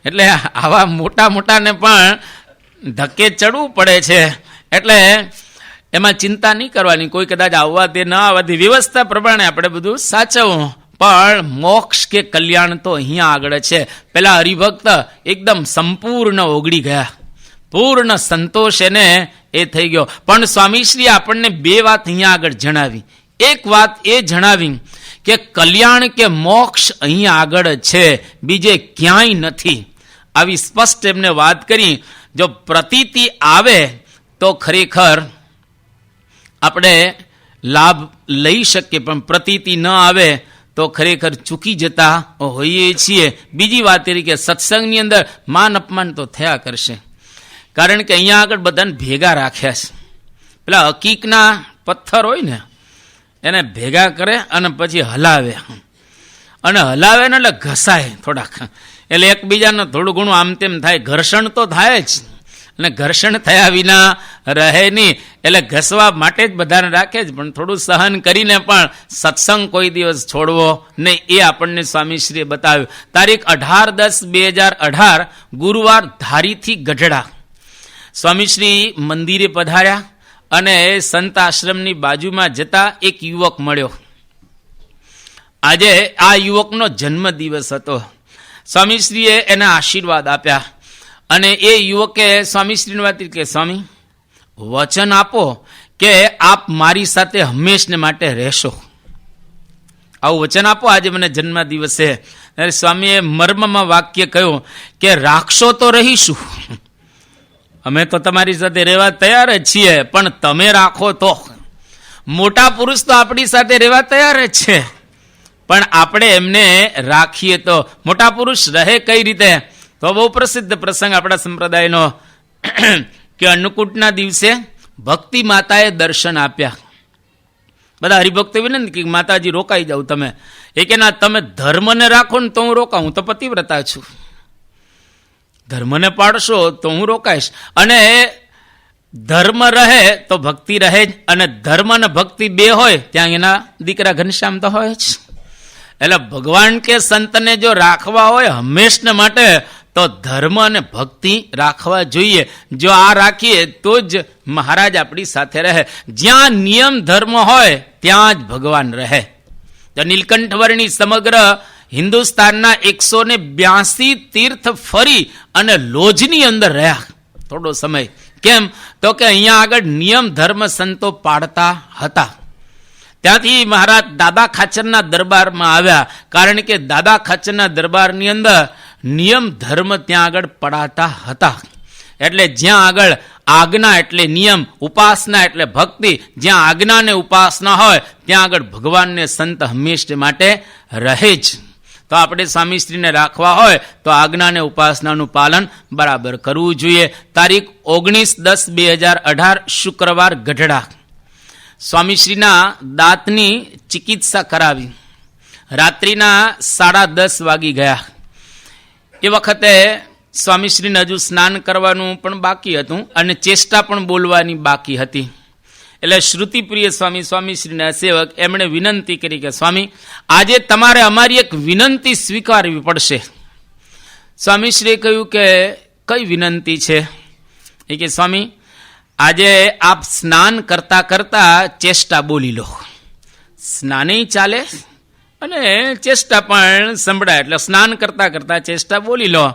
એટલે આવા મોટા મોટાને પણ ધક્કે ચડવું પડે છે. એટલે એમાં ચિંતા નહીં કરવાની, કોઈ કદાચ આવવા દે ન આવવાથી વ્યવસ્થા પ્રમાણે આપણે બધું સાચવવું. પણ મોક્ષ કે કલ્યાણ તો અહીંયા આગળ છે. પેલા હરિભક્ત એકદમ સંપૂર્ણ ઓગળી ગયા, પૂર્ણ સંતોષ એને એ થઈ ગયો. પણ સ્વામીશ્રી આપણને બે વાત અહીંયા આગળ જણાવી. એક વાત એ જણાવી કે કલ્યાણ કે મોક્ષ અહીંયા આગળ છે, બીજે ક્યાંય નથી. આવી સ્પષ્ટ એમને વાત કરી. જો પ્રતીતિ આવે તો ખરેખર આપણે લાભ લઈ શકીએ, પણ પ્રતીતિ ન આવે તો ખરેખર ચૂકી જતા હોઈએ છીએ. બીજી વાત એ કે સત્સંગની અંદર માન અપમાન તો થયા કરશે, કારણ કે અહીંયા આગળ બધાને ભેગા રાખ્યા છે. પેલા હકીકના પથ્થર હોય ને એને ભેગા કરે અને પછી હલાવે, અને હલાવે ને એટલે ઘસાય થોડાક, એટલે એકબીજાને થોડું ઘણું આમ તેમ થાય. ઘર્ષણ તો થાય જ, અને ઘર્ષણ થયા વિના રહે નહીં. એટલે ઘસવા માટે જ બધાને રાખે જ, પણ થોડું સહન કરીને પણ સત્સંગ કોઈ દિવસ છોડવો નહીં, એ આપણને સ્વામીશ્રીએ બતાવ્યું. તારીખ 18/10/2018 ગુરુવાર, ધારીથી ગઢડા. સ્વામીશ્રી મંદિરે પધાર્યા અને સંત આશ્રમની બાજુમાં જતા એક યુવક મળ્યો. આજે આ યુવકનો જન્મદિવસ હતો. સ્વામીશ્રીએ એને આશીર્વાદ આપ્યા અને એ યુવકે સ્વામીશ્રીને વાત કે સ્વામી વચન આપો કે આપ મારી સાથે હંમેશને માટે રહેશો. આવું વચન આપો આજે મને જન્મદિવસે. સ્વામીએ મર્મમાં વાક્ય કહ્યું કે રાખશો તો રહીશું, અમે તો તમારી સાથે રહેવા તૈયાર જ છીએ, પણ તમે રાખો તો. મોટા પુરુષ તો આપણી સાથે રહેવા તૈયાર જ છે, પણ આપણે એમને રાખીએ તો. મોટા પુરુષ રહે કઈ રીતે? તો બહુ પ્રસિદ્ધ પ્રસંગ આપણા સંપ્રદાયનો કે અન્નકૂટના દિવસે ભક્તિ માતાએ દર્શન આપ્યા. બધા હરિભક્તો વિનંતી કે માતાજી રોકાઈ જાવ તમે. એ કે ના, તમે ધર્મને રાખો ને તો હું રોકાઉં, હું તો પતિવ્રતા છું. ધર્મને પાડશો તો હું રોકાઈશ. અને ધર્મ રહે તો ભક્તિ રહે જ, અને ધર્મ અને ભક્તિ બે હોય ત્યાં એના દીકરા ઘનશ્યામ તો હોય જ. એટલે ભગવાન કે સંતને જો રાખવા હોય હંમેશને માટે તો ધર્મ અને ભક્તિ રાખવા જોઈએ. જો આ રાખીએ તો જ મહારાજ આપણી સાથે રહે. જ્યાં નિયમ ધર્મ હોય ત્યાં જ ભગવાન રહે. તો નીલકંઠવર્ણી સમગ્ર હિન્દુસ્તાનના 182 તીર્થ ફરી અને લોજની અંદર રહ્યા થોડો સમય. કેમ? તો કે અહીંયા આગળ નિયમ ધર્મ સંતો પાડતા હતા. ત્યાંથી મહારાજ દાદા ખાચરના દરબારમાં આવ્યા, કારણ કે દાદા ખાચરના દરબારની અંદર નિયમ ધર્મ ત્યાં આગળ પડાતા હતા. એટલે જ્યાં આગળ આજ્ઞા એટલે નિયમ, ઉપાસના એટલે ભક્તિ, જ્યાં આજ્ઞા ને ઉપાસના હોય ત્યાં આગળ ભગવાનને સંત હંમેશા માટે રહે જ. તો આપણે સ્વામીશ્રીને રાખવા હોય તો આજ્ઞા અને ઉપાસનાનું પાલન બરાબર કરવું જોઈએ. તારીખ 19/10/2018 શુક્રવાર, ગઢડા. સ્વામીશ્રીના દાંતની ચિકિત્સા કરાવી. રાત્રિના 10:30 વાગી ગયા. એ વખતે સ્વામીશ્રીને હજુ સ્નાન કરવાનું પણ બાકી હતું અને ચેષ્ટા પણ બોલવાની બાકી હતી. એટલે શ્રુતિપ્રિય સ્વામી, સ્વામીશ્રીના સેવક, એમણે વિનંતી કરી કે સ્વામી આજે તમારે અમારી એક વિનંતી સ્વીકારવી પડશે. સ્વામીશ્રીએ કહ્યું કે કઈ વિનંતી છે? એ કે સ્વામી આજે આપ સ્નાન કરતા કરતા ચેષ્ટા બોલી લો. સ્નાને ચાલે અને ચેષ્ટા પણ સંભળાય, એટલે સ્નાન કરતા કરતા ચેષ્ટા બોલી લો.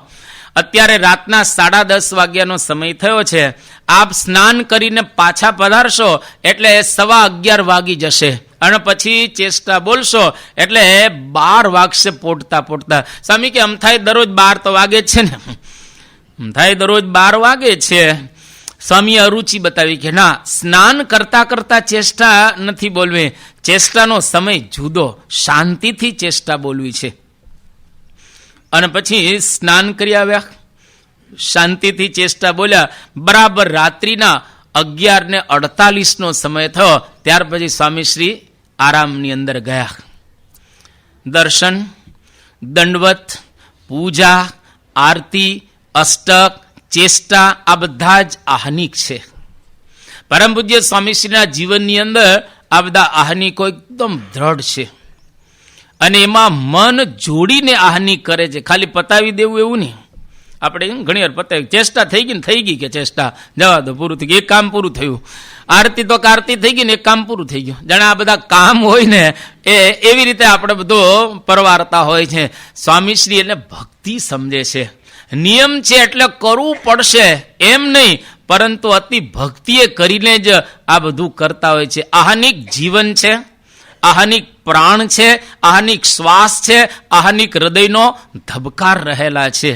અત્યારે રાતના 10:30 વાગ્યાનો સમય થયો છે. આપ સ્નાન કરીને પાછા પધારશો એટલે 11:15 વાગી જશે, અને પછી ચેષ્ટા બોલશો એટલે 12 વાગશે પોટતા પોટતા. સ્વામી કે અમથાય દરરોજ 12 તો વાગે જ છે ને, અમથાય દરરોજ 12 વાગે છે. સ્વામીએ અરુચિ બતાવી કે ના, સ્નાન કરતા કરતા ચેષ્ટા નથી બોલવી, ચેષ્ટાનો સમય જુદો, શાંતિથી ચેષ્ટા બોલવી છે. અને પછી સ્નાન કરી આવ્યા, શાંતિથી ચેષ્ટા બોલ્યા. બરાબર રાત્રિના 11:48 સમય થયો. ત્યાર પછી સ્વામીશ્રી આરામની અંદર ગયા. દર્શન, દંડવત, પૂજા, આરતી, અષ્ટક, ચેષ્ટા આ બધા જ આહનિક છે. પરમ પૂજ્ય સ્વામીશ્રીના જીવનની અંદર આ બધા આહનિકો એકદમ દ્રઢ છે, અને એમાં મન જોડીને આહનિક કરે છે. ખાલી પતાવી દેવું એવું નહીં, આપણે ઘણી વાર પતે ચેષ્ટા થઈ ગઈ ને થઈ ગઈ કે ચેષ્ટા જવા દો, પૂરું થઈ ગયું, એક કામ પૂરું થયું. આરતી તો આરતી થઈ ગઈ ને એક કામ પૂરું થઈ ગયું. જાણે આ બધા કામ હોય ને એવી રીતે આપણે બધો પરવારતા હોય છે. સ્વામીશ્રી એટલે ભક્તિ સમજે છે. નિયમ છે એટલે કરવું પડશે એમ નહીં, પરંતુ અતિ ભક્તિએ કરીને જ આ બધું કરતા હોય છે. આહાનિક જીવન છે, આહાનિક પ્રાણ છે, આહાનિક શ્વાસ છે, આહાનિક હૃદયનો ધબકાર રહેલા છે.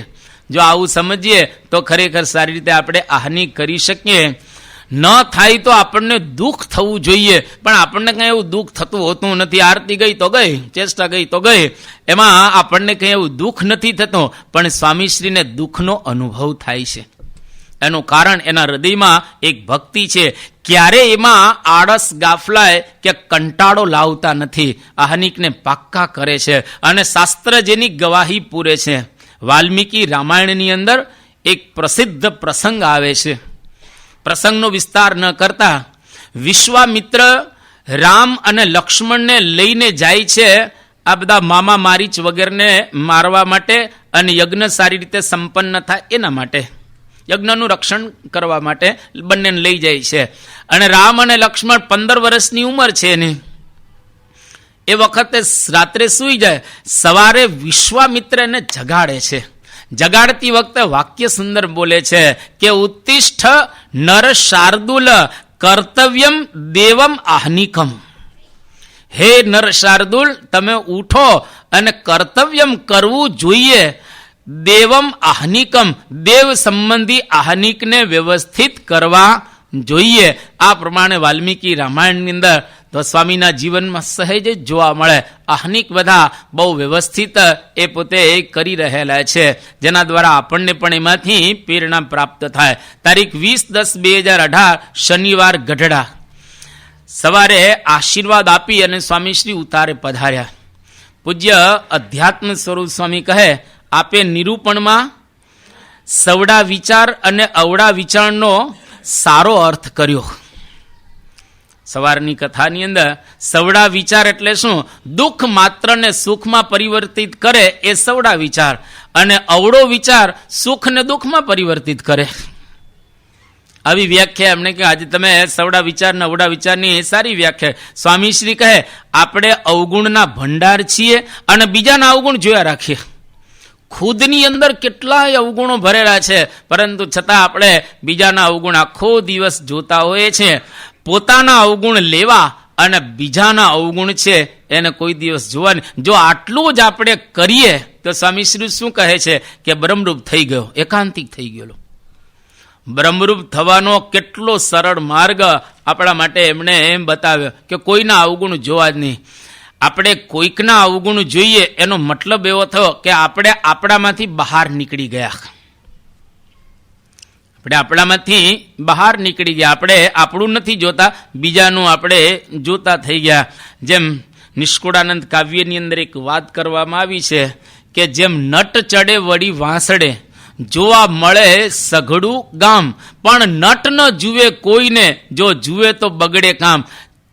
જો આવું સમજીએ તો ખરેખર સારી રીતે આપણે આહાનિક કરી શકીએ. ન થાય તો આપણને દુઃખ થવું જોઈએ, પણ આપણને કંઈ એવું દુઃખ થતું હોતું નથી. આરતી ગઈ તો ગઈ, ચેષ્ટા ગઈ તો ગઈ, એમાં આપણને કંઈ એવું દુઃખ નથી થતું, પણ સ્વામીશ્રીને દુઃખનો અનુભવ થાય છે. એનું કારણ એના હૃદયમાં એક ભક્તિ છે. ક્યારે એમાં આળસ, ગાફલાય કે કંટાળો લાવતા નથી. આહાનિકને પાક્કા કરે છે અને શાસ્ત્ર જેની ગવાહી પૂરે છે. વાલ્મીકી રામાયણની અંદર એક પ્રસિદ્ધ પ્રસંગ આવે છે. પ્રસંગનો વિસ્તાર ન કરતા વિશ્વામિત્ર રામ અને લક્ષ્મણને લઈને જાય છે આ બધા મામા મારીચ વગેરેને મારવા માટે અને યજ્ઞ સારી રીતે સંપન્ન થાય એના માટે, યજ્ઞનું રક્ષણ કરવા માટે બંનેને લઈ જાય છે. અને રામ અને લક્ષ્મણ 15 વર્ષની ઉંમર છે એની. એ વખતે રાત્રે સૂઈ જાય, સવારે વિશ્વામિત્ર એને જગાડે છે. જગાડતી વખતે વાક્ય સુંદર બોલે છે કે ઉત્તિષ્ઠ નર શાર્દુલ કર્તવ્યમ દેવમ આહનિકમ. હે નર શાર્દુલ, તમે ઉઠો અને કર્તવ્યમ કરવું જોઈએ. દેવમ આહનિકમ, દેવ સંબંધી આહનિકને વ્યવસ્થિત કરવા જોઈએ. આ પ્રમાણે વાલ્મીકી રામાયણની અંદર તો સ્વામીના જીવનમાં સહેજ જ જોવા મળે. આહનિક બધા બહુ વ્યવસ્થિત એ પોતે કરી રહેલા છે, જેના દ્વારા આપણને પણ એમાંથી પ્રેરણા પ્રાપ્ત થાય. તારીખ 20/10/2018 શનિવાર ગઢડા. સવારે આશીર્વાદ આપી અને સ્વામીશ્રી ઉતારે પધાર્યા. પૂજ્ય અધ્યાત્મ સ્વરૂપ સ્વામી કહે, આપે નિરૂપણમાં સવડા વિચાર અને અવડા વિચારનો સારો અર્થ કર્યો. સવારની કથાની અંદર સવડા વિચાર એટલે શું? દુઃખ માત્રને સુખમાં પરિવર્તિત કરે એ સવડા વિચાર, અને અવળો વિચાર સુખને દુઃખમાં પરિવર્તિત કરે. આવી વ્યાખ્યા એમને કે આજે તમે સવડા વિચાર ને અવળા વિચારની સારી વ્યાખ્યા. સ્વામીશ્રી કહે, આપણે અવગુણના ભંડાર છીએ અને બીજાના અવગુણ જોયા રાખીએ. ખુદની અંદર કેટલાય અવગુણો ભરેલા છે, પરંતુ છતાં આપણે બીજાના અવગુણ આખો દિવસ જોતા હોઈએ છીએ. પોતાના અવગુણ લેવા અને બીજાના અવગુણ છે એને કોઈ દિવસ જોવાની. જો આટલું જ આપણે કરીએ તો સ્વામીશ્રી શું કહે છે કે બ્રહ્મરૂપ થઈ ગયો, એકાંતિક થઈ ગયેલો. બ્રહ્મરૂપ થવાનો કેટલો સરળ માર્ગ આપણા માટે એમણે એમ બતાવ્યો કે કોઈના અવગુણ જોવા જ નહીં. આપણે કોઈકના અવગુણ જોઈએ એનો મતલબ એવો થયો કે આપણે આપણામાંથી બહાર નીકળી ગયા. આપણે આપણામાંથી બહાર નીકળી ગયા. આપણે આપણું નથી જોતા, બીજાનું આપણે જોતા થઈ ગયા. જેમ નિષ્કુળાનંદ કાવ્યની અંદર એક વાત કરવામાં આવી છે કે જેમ નટ ચડે વળી વાંસડે, જોવા મળે સઘળું ગામ, પણ નટ ન જુએ કોઈને, જો જુએ તો બગડે કામ.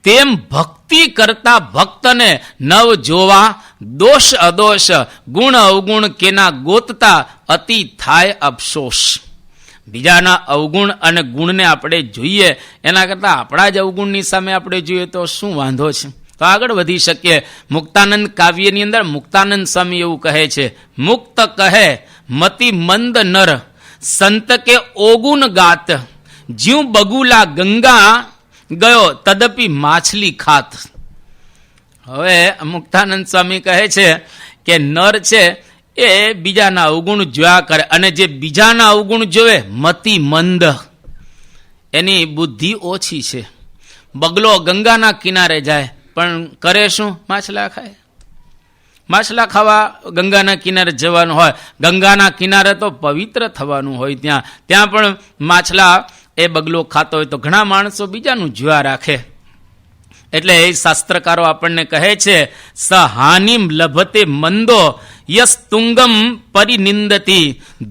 તેમ ભક્તિ કરતા ભક્તને નવ જોવા, દોષ અદોષ, ગુણ અવગુણ કેના ગોતતા, અતિ થાય અફસોસ. બીજાના અવગુણ અને ગુણને આપણે જોઈએ એના કરતાં આપણા જ અવગુણની સામે આપણે જોઈએ તો શું વાંધો છે? તો આગળ વધી શકીએ. મુક્તાનંદ કાવ્યની અંદર મુક્તાનંદ સ્વામી એવું કહે છે, મુક્ત કહે મતિ મંદ નર, સંત કે ઓગુણ ગાત, જ્યું બગુલા ગંગા ગયો તદપી માછલી ખાત. હવે મુક્તાનંદ સ્વામી કહે છે કે નર છે એ બીજાના અવગુણ જોયા કરે, અને જે બીજાના અવગુણ જોવે મતિ મંદ, એની બુદ્ધિ ઓછી છે. બગલો ગંગાના કિનારે જાય પણ કરે શું? માછલા ખાય. માછલા ખાવા ગંગાના કિનારે જવાનું હોય. ગંગાના કિનારે તો પવિત્ર થવાનું હોય, ત્યાં પણ માછલા એ બગલો ખાતો હોય તો ઘણા માણસો બીજાનું જોયા રાખે. એટલે એ શાસ્ત્રકારો આપણને કહે છે, સહાનિમ લભતે મંદો યસ તુંગમ પરિનિંદતી,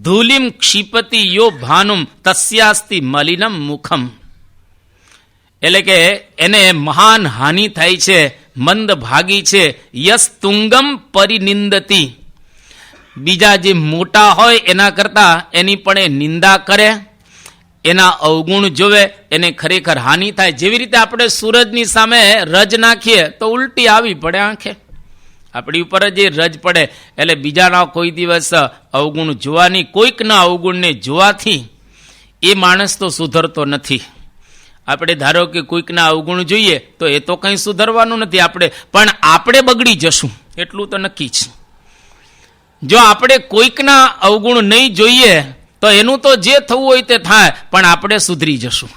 ધૂલિમ ક્ષિપતિ યો ભાનુમ તસ્યાસ્તિ મલિનમ મુખમ. એટલે કે એને મહાન હાનિ થાય છે, મંદ ભાગી છે. યસ તુંગમ પરિનિંદતી, બીજા જે મોટા હોય એના કરતાં એની પણ એ નિંદા કરે, એના અવગુણ જોવે, એને ખરેખર હાનિ થાય. જેવી રીતે આપણે સૂરજની સામે રજ નાખીએ તો ઉલટી આવી પડે આંખે, આપણી ઉપર જ એ રજ પડે. એટલે બીજાના કોઈ દિવસ અવગુણ જોવાની, કોઈકના અવગુણને જોવાથી એ માણસ તો સુધરતો નથી. આપણે ધારો કે કોઈકના અવગુણ જોઈએ તો એ તો કંઈ સુધરવાનું નથી આપણે, પણ આપણે બગડી જશું એટલું તો નક્કી છે. જો આપણે કોઈકના અવગુણ નહીં જોઈએ તો એનું તો જે થવું હોય તે થાય, પણ આપણે સુધરી જશું.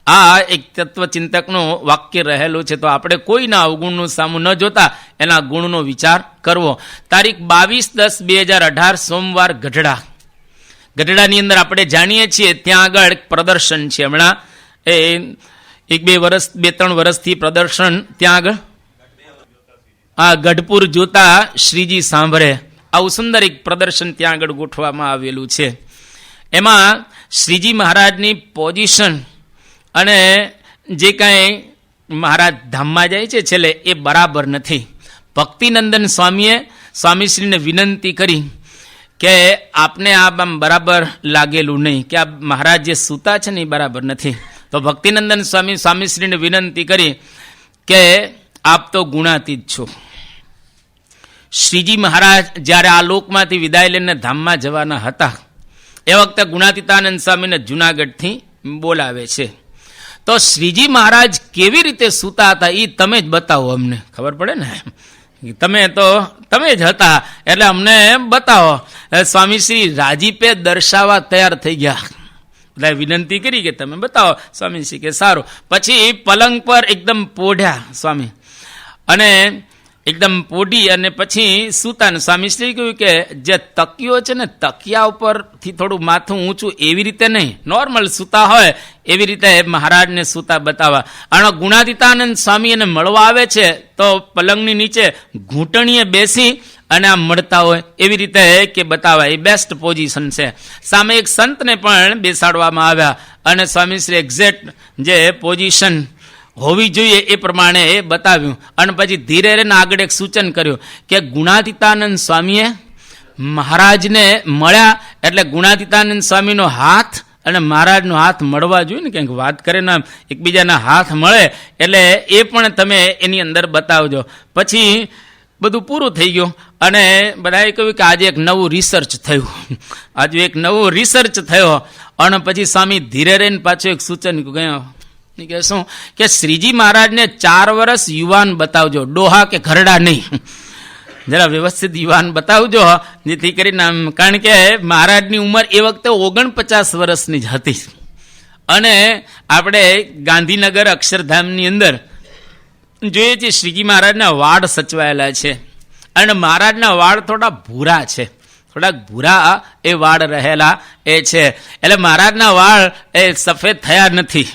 આ એક તત્વચિંતકનું વાક્ય રહેલું છે. તો આપણે કોઈના અવગુણનું સામું ન જોતા એના ગુણનો વિચાર કરવો. તારીખ 22/10/2018 સોમવાર ગઢડાની અંદર આપણે જાણીએ છીએ ત્યાં આગળ પ્રદર્શન છે. હમણાં એ 2-3 વર્ષથી પ્રદર્શન ત્યાં આગળ આ ગઢપુર જોતા શ્રીજી સાંભળે, આવું સુંદર એક પ્રદર્શન ત્યાં આગળ ગોઠવવામાં આવેલું છે. એમાં શ્રીજી મહારાજની પોઝિશન અને જે કાંઈ મહારાજ ધામમાં જાય છે છેલ્લે એ બરાબર નથી. ભક્તિનંદન સ્વામીએ સ્વામીશ્રીને વિનંતી કરી કે આપને આ બરાબર લાગેલું નહીં, કે આ મહારાજ જે સૂતા છે ને એ બરાબર નથી. તો ભક્તિનંદન સ્વામી સ્વામીશ્રીને વિનંતી કરી કે આપ તો ગુણાતીત છો. શ્રીજી મહારાજ જ્યારે આ લોકમાંથી વિદાય લઈને ધામમાં જવાના હતા એ વખતે ગુણાતીતાનંદ સ્વામીને જુનાગઢથી બોલાવે છે. તો શ્રીજી મહારાજ કેવી રીતે સૂતા હતા એ તમે જ બતાવો, અમને ખબર પડે ને, તમે જ હતા એટલે અમને બતાવો. સ્વામીશ્રી રાજીપે દર્શાવવા તૈયાર થઈ ગયા. બધા વિનંતી કરી કે તમે બતાવો. સ્વામીશ્રી કે સારું. પછી પલંગ પર એકદમ પોઢ્યા સ્વામી, અને એકદમ પોઢી અને પછી સૂતાને સ્વામીશ્રી કહ્યું કે જે તકિયો છે ને તકિયા ઉપરથી થોડું માથું ઊંચું એવી રીતે નહીં, નોર્મલ સૂતા હોય એવી રીતે મહારાજને સૂતા બતાવવા. અને ગુણાતીતાનંદ સ્વામી એને મળવા આવે છે તો પલંગની નીચે ઘૂંટણીએ બેસી અને આમ મળતા હોય એવી રીતે કે બતાવવા, એ બેસ્ટ પોઝિશન છે. સામે એક સંતને પણ બેસાડવામાં આવ્યા અને સ્વામીશ્રી એક્ઝેક્ટ જે પોઝિશન હોવી જોઈએ એ પ્રમાણે એ બતાવ્યું. અને પછી ધીરે ધીરે આગળ એક સૂચન કર્યું કે ગુણાતીતાનંદ સ્વામીએ મહારાજને મળ્યા એટલે ગુણાતીતાનંદ સ્વામીનો હાથ અને મહારાજનો હાથ મળવા જોઈએ ને, કંઈક વાત કરે ને એકબીજાના હાથ મળે એટલે એ પણ તમે એની અંદર બતાવજો. પછી બધું પૂરું થઈ ગયું અને બધાએ કહ્યું કે આજે એક નવું રિસર્ચ થયું, આજે એક નવું રિસર્ચ થયો. અને પછી સ્વામી ધીરે રહીને પાછું એક સૂચન ગયો કે શું કે શ્રીજી મહારાજને 4 વર્ષ યુવાન બતાવજો, ડોહા કે ઘરડા નહીં, જરા વ્યવસ્થિત યુવાન બતાવજો, જેથી કરીને કારણ કે મહારાજની ઉંમર એ વખતે 49 વર્ષની જ હતી. અને આપણે ગાંધીનગર અક્ષરધામની અંદર જોઈએ છીએ શ્રીજી મહારાજના વાળ સચવાયેલા છે અને મહારાજના વાળ થોડા ભૂરા છે, થોડાક ભૂરા એ વાળ રહેલા એ છે. એટલે મહારાજના વાળ એ સફેદ થયા નથી.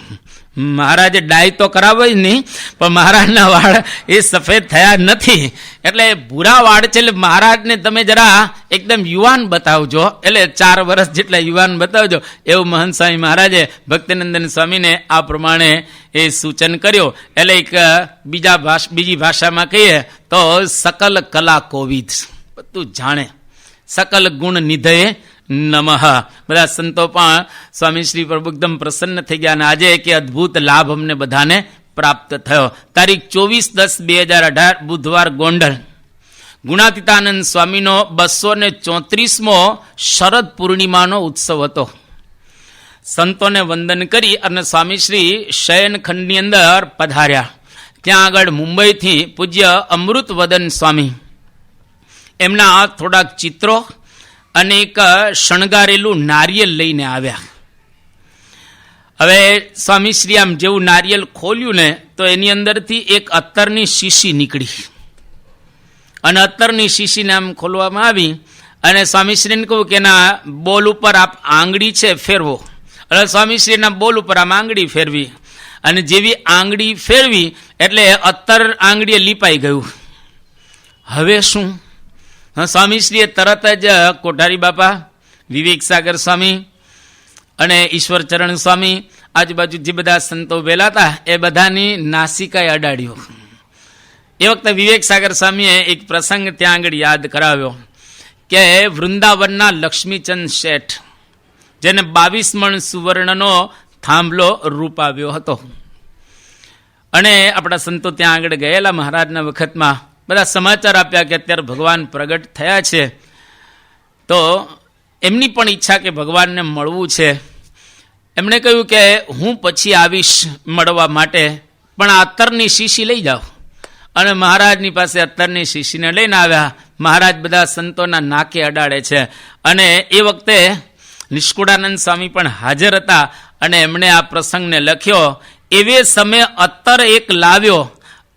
મહારાજે ડાય તો કરાવે જ નહીં, પણ મહારાજના વાળ એ સફેદ થયા નથી. એટલે ભૂરા વાળ છે. એટલે મહારાજને તમે જરા એકદમ યુવાન બતાવજો, એટલે 4 વર્ષ જેટલા યુવાન બતાવજો, એવું મહંત સ્વામી મહારાજે ભક્તિનંદન સ્વામીને આ પ્રમાણે એ સૂચન કર્યો. એટલે એક બીજી ભાષામાં કહીએ તો સકલ કલા કોવિદ, બધું જાણે, સકલ ગુણ નિધયે નમઃ. બધા સંતો પણ સ્વામીશ્રી પર એકદમ પ્રસન્ન થઈ ગયા અને આજે કે અદ્ભુત લાભ અમને બધાને પ્રાપ્ત થયો. તારીખ 24/10/2018 બુધવાર ગોંડલ ગુણાતીતાનંદ સ્વામીનો 234મો શરદ પૂર્ણિમાનો ઉત્સવ હતો. સંતોને વંદન કરી અને સ્વામીશ્રી શયનખંડની અંદર પધાર્યા. ત્યાં આગળ મુંબઈથી પૂજ્ય અમૃતવદન સ્વામી એમના થોડાક ચિત્રો અને એક શણગારેલું નારિયેલ લઈને આવ્યા. હવે સ્વામીશ્રી આમ જેવું નારિયેલ ખોલ્યું ને તો એની અંદરથી એક અત્તરની શીશી નીકળી અને અત્તરની શીશીને આમ ખોલવામાં આવી અને સ્વામીશ્રીને કહું કે એના બોલ ઉપર આપ આંગળી છે ફેરવો. એટલે સ્વામીશ્રીના બોલ ઉપર આમ આંગળી ફેરવી અને જેવી આંગળી ફેરવી એટલે અત્તર આંગળીએ લીપાઈ ગયું. હવે શું? સ્વામીશ્રીએ તરત જ કોઠારી બાપા, વિવેક સાગર સ્વામી અને ઈશ્વરચરણ સ્વામી, આજુબાજુ જે બધા સંતો વેલા હતા એ બધાની નાસિકાએ અડાડ્યો. એ વખતે વિવેક સાગર સ્વામીએ એક પ્રસંગ ત્યાં આગળ યાદ કરાવ્યો કે વૃંદાવનના લક્ષ્મીચંદ શેઠ, જેને 22 મણ સુવર્ણનો થાંભલો રૂપાવ્યો હતો. અને આપણા સંતો ત્યાં આગળ ગયેલા મહારાજના વખતમાં બધા સમાચાર આપ્યા કે અત્યારે ભગવાન પ્રગટ થયા છે. તો એમની પણ ઈચ્છા કે ભગવાનને મળવું છે. એમણે કહ્યું કે હું પછી આવીશ મળવા માટે, પણ આ અત્તરની શીશી લઈ જાઓ. અને મહારાજની પાસે અત્તરની શીશીને લઈને આવ્યા. મહારાજ બધા સંતોના નાકે અડાડે છે. અને એ વખતે નિષ્કુળાનંદ સ્વામી પણ હાજર હતા અને એમણે આ પ્રસંગને લખ્યો. એવે સમયે અત્તર એક લાવ્યો,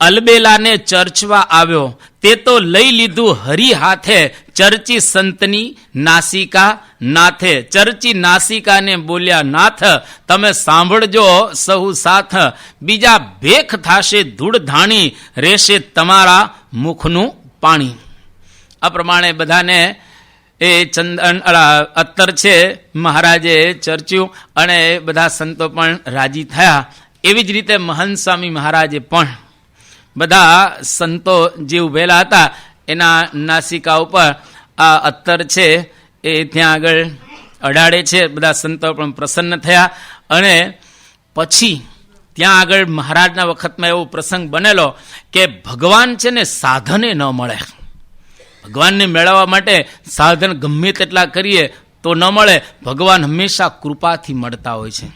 અલબેલાને ચર્ચવા આવ્યો, તે તો લઈ લીધું હરી હાથે, ચર્ચી સંતની નાસિકા નાથે. ચર્ચી નાસિકાને બોલ્યા, નાથ તમે સાંભળજો સહુ સાથ, બીજા ભેખ થાશે ધૂળ ધાણી, રહેશે તમારા મુખનું પાણી. આ પ્રમાણે બધાને એ ચંદન અત્તર છે મહારાજે ચર્ચ્યું અને બધા સંતો પણ રાજી થયા. એવી જ રીતે મહંત સ્વામી મહારાજે પણ બધા સંતો જે ઉભેલા હતા એના નાસિકા ઉપર આ અત્તર છે એ ત્યાં આગળ અડાડે છે. બધા સંતો પણ પ્રસન્ન થયા. અને પછી ત્યાં આગળ મહારાજના વખતમાં એવો પ્રસંગ બનેલો કે ભગવાન છે ને સાધને ન મળે. ભગવાનને મેળવવા માટે સાધન ગમે તેટલા કરીએ તો ન મળે. ભગવાન હંમેશા કૃપાથી મળતા હોય છે.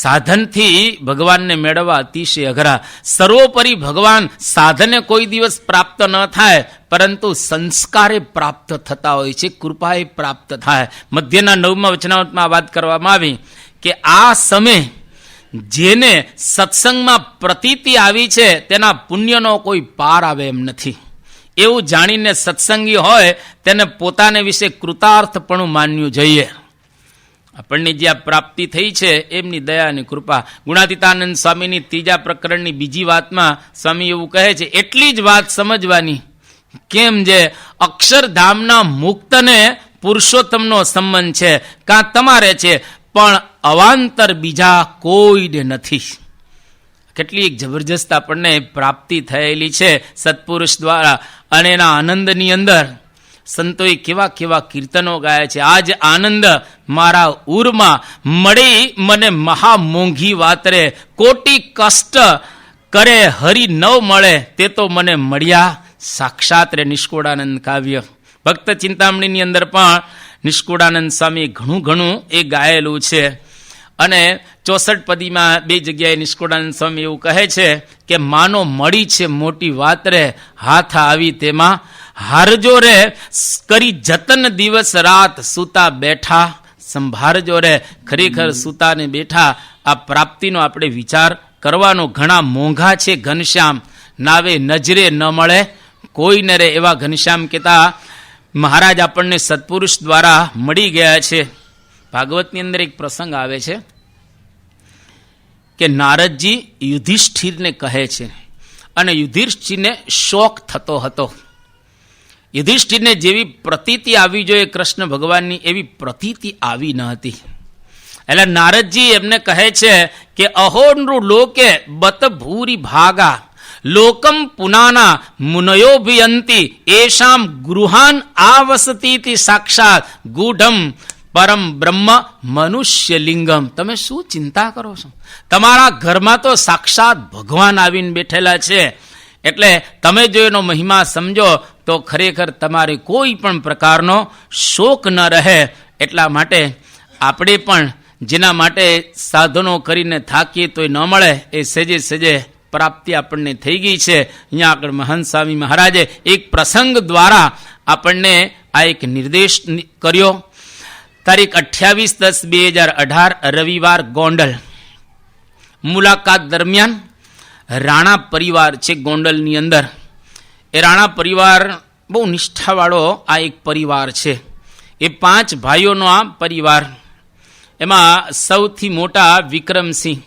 સાધનથી ભગવાનને મેળવવા અતિશય અઘરા. સર્વોપરી ભગવાન સાધને કોઈ દિવસ પ્રાપ્ત ન થાય, પરંતુ સંસ્કારે પ્રાપ્ત થતા હોય છે, કૃપાએ પ્રાપ્ત થાય. મધ્યના 9મા વચનામૃતમાં વાત કરવામાં આવી કે આ સમય જેને સત્સંગમાં પ્રતીતિ આવી છે તેના પુણ્યનો કોઈ પાર આવે એમ નથી. એવું જાણીને સત્સંગી હોય તેને પોતાને વિશે કૃતાર્થપણું માનવું જોઈએ. આપણને જે આ પ્રાપ્તિ થઈ છે એમની દયા અને કૃપા. ગુણાતીતાનંદ સ્વામીની 3જા પ્રકરણની બીજી વાતમાં સ્વામી એવું કહે છે, એટલી જ વાત સમજવાની કેમ જે અક્ષરધામના મુક્તને પુરુષોત્તમનો સંબંધ છે, કાં તમારે છે પણ અવાંતર બીજા કોઈને નથી. કેટલી એક જબરજસ્ત આપણને પ્રાપ્તિ થયેલી છે સત્પુરુષ દ્વારા. અને એના આનંદની અંદર સંતોએ કેવા કેવા કીર્તનો ગાયા છે. આજ આનંદ મારા ઉરમાં મળી મને મહા મોંઘી વાતરે, કોટી કષ્ટ કરે હરી નવ મળે, તે તો મને મળ્યા સાક્ષાત રે. નિષ્કુળાનંદ કાવ્ય ભક્ત ચિંતામણીની અંદર પણ નિષ્કુળાનંદ સ્વામી ઘણું એ ગાયેલું છે. અને 64 પદીમાં 2 જગ્યાએ નિષ્કુળાનંદ સ્વામી એવું કહે છે કે માનો મળી છે મોટી વાત રે, હાથ આવી તેમાં હારજો રે, કરી જતન દિવસ રાત, સૂતા બેઠા સંભાળજો રે. ખરેખર સૂતા ને બેઠા આ પ્રાપ્તિનો આપણે વિચાર કરવાનો. ઘણા મોંઘા છે ઘનશ્યામ, નાવે નજરે ન મળે કોઈને રે. એવા ઘનશ્યામ કહેતા મહારાજ આપણને સત્પુરુષ દ્વારા મળી ગયા છે. ભાગવતની અંદર એક પ્રસંગ આવે છે કે નારદજી યુધિષ્ઠિરને કહે છે, અને યુધિષ્ઠિરને શોક થતો હતો. યુધિષ્ઠિરને જેવી પ્રતીતિ આવી જોઈએ કૃષ્ણ ભગવાનની, એવી પ્રતીતિ આવી ન હતી. એટલે નારદજી એમને કહે છે કે અહો નૃ લોકે બત ભૂરી ભાગા, લોકમ પુનાના મુનયોભિયંતી, એશામ ગૃહાન આવસતી સાક્ષાત ગૂઢમ પરમ બ્રહ્મ મનુષ્ય લિંગમ. તમે શું ચિંતા કરો છો? તમારા ઘરમાં તો સાક્ષાત ભગવાન આવીને બેઠેલા છે. એટલે તમે જો એનો મહિમા સમજો તો ખરેખર તમારે કોઈ પણ પ્રકારનો શોક ન રહે. એટલા માટે આપણે પણ જેના માટે સાધનો કરીને થાકીએ તોય ન મળે, એ સેજે સેજે પ્રાપ્તિ આપણને થઈ ગઈ છે. અહીંયા આગળ મહંત સ્વામી મહારાજે એક પ્રસંગ દ્વારા આપણને આ એક નિર્દેશ કર્યો. તારીખ 28/10/2018 રવિવાર ગોંડલ મુલાકાત દરમિયાન રાણા પરિવાર છે ગોંડલની અંદર. એ રાણા પરિવાર બહુ નિષ્ઠાવાળો આ એક પરિવાર છે. એ 5 ભાઈઓનો આ પરિવાર. એમાં સૌથી મોટા વિક્રમસિંહ,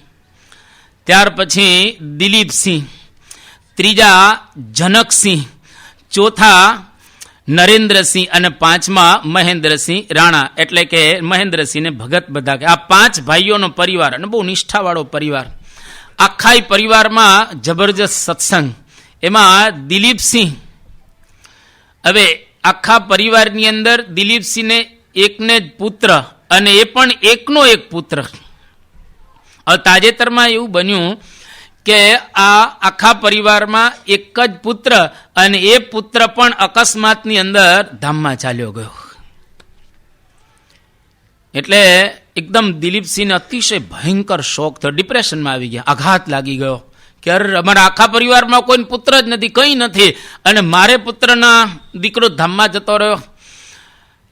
ત્યાર પછી દિલીપસિંહ, ત્રીજા જનકસિંહ, ચોથા નરેન્દ્રસિંહ અને 5મા મહેન્દ્રસિંહ રાણા. એટલે કે મહેન્દ્રસિંહ ને ભગત બધા. આ 5 ભાઈઓનો પરિવાર અને બહુ નિષ્ઠાવાળો પરિવાર. આખા પરિવારમાં જબરજસ્ત સત્સંગ. એમાં દિલીપસિંહ, હવે આખા પરિવારની અંદર દિલીપસિંહને એકને જ પુત્ર, અને એ પણ એકનો એક પુત્ર. હવે તાજેતરમાં એવું બન્યું કે આ આખા પરિવારમાં એક જ પુત્ર, અને એ પુત્ર પણ અકસ્માતની અંદર ધામમાં ચાલ્યો ગયો. એટલે એકદમ દિલીપસિંહને અતિશય ભયંકર શોક થયો, ડિપ્રેશનમાં આવી ગયા, આઘાત લાગી ગયો કે અરે અમારા આખા પરિવારમાં કોઈ પુત્ર જ નથી, કંઈ નથી, અને મારે પુત્રના દીકરો ધામમાં જતો રહ્યો.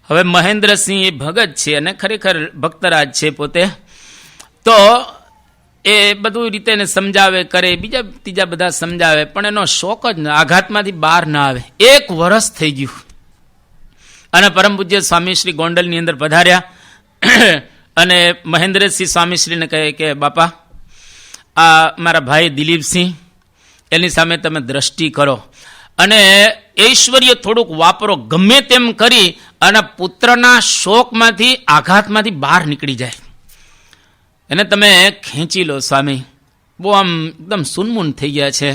હવે મહેન્દ્રસિંહ એ ભગત છે અને ખરેખર ભક્તરાજ છે પોતે, તો એ બધું રીતે એને સમજાવે કરે, બીજા ત્રીજા બધા સમજાવે, પણ એનો શોક જ આઘાતમાંથી બહાર ના આવે. 1 વર્ષ થઈ ગયું અને પરમ પૂજ્ય સ્વામી શ્રી ગોંડલની અંદર પધાર્યા અને મહેન્દ્રસિંહ સ્વામીશ્રીને કહે કે બાપા, આ મારા ભાઈ દિલીપસિંહ, એની સામે તમે દ્રષ્ટિ કરો અને ઐશ્વર્ય થોડુંક વાપરો, ગમે તેમ કરી અને પુત્રના શોકમાંથી, આઘાતમાંથી બહાર નીકળી જાય, એને તમે ખેંચી લો સ્વામી. બહુ આમ એકદમ સુનમુન થઈ ગયા છે.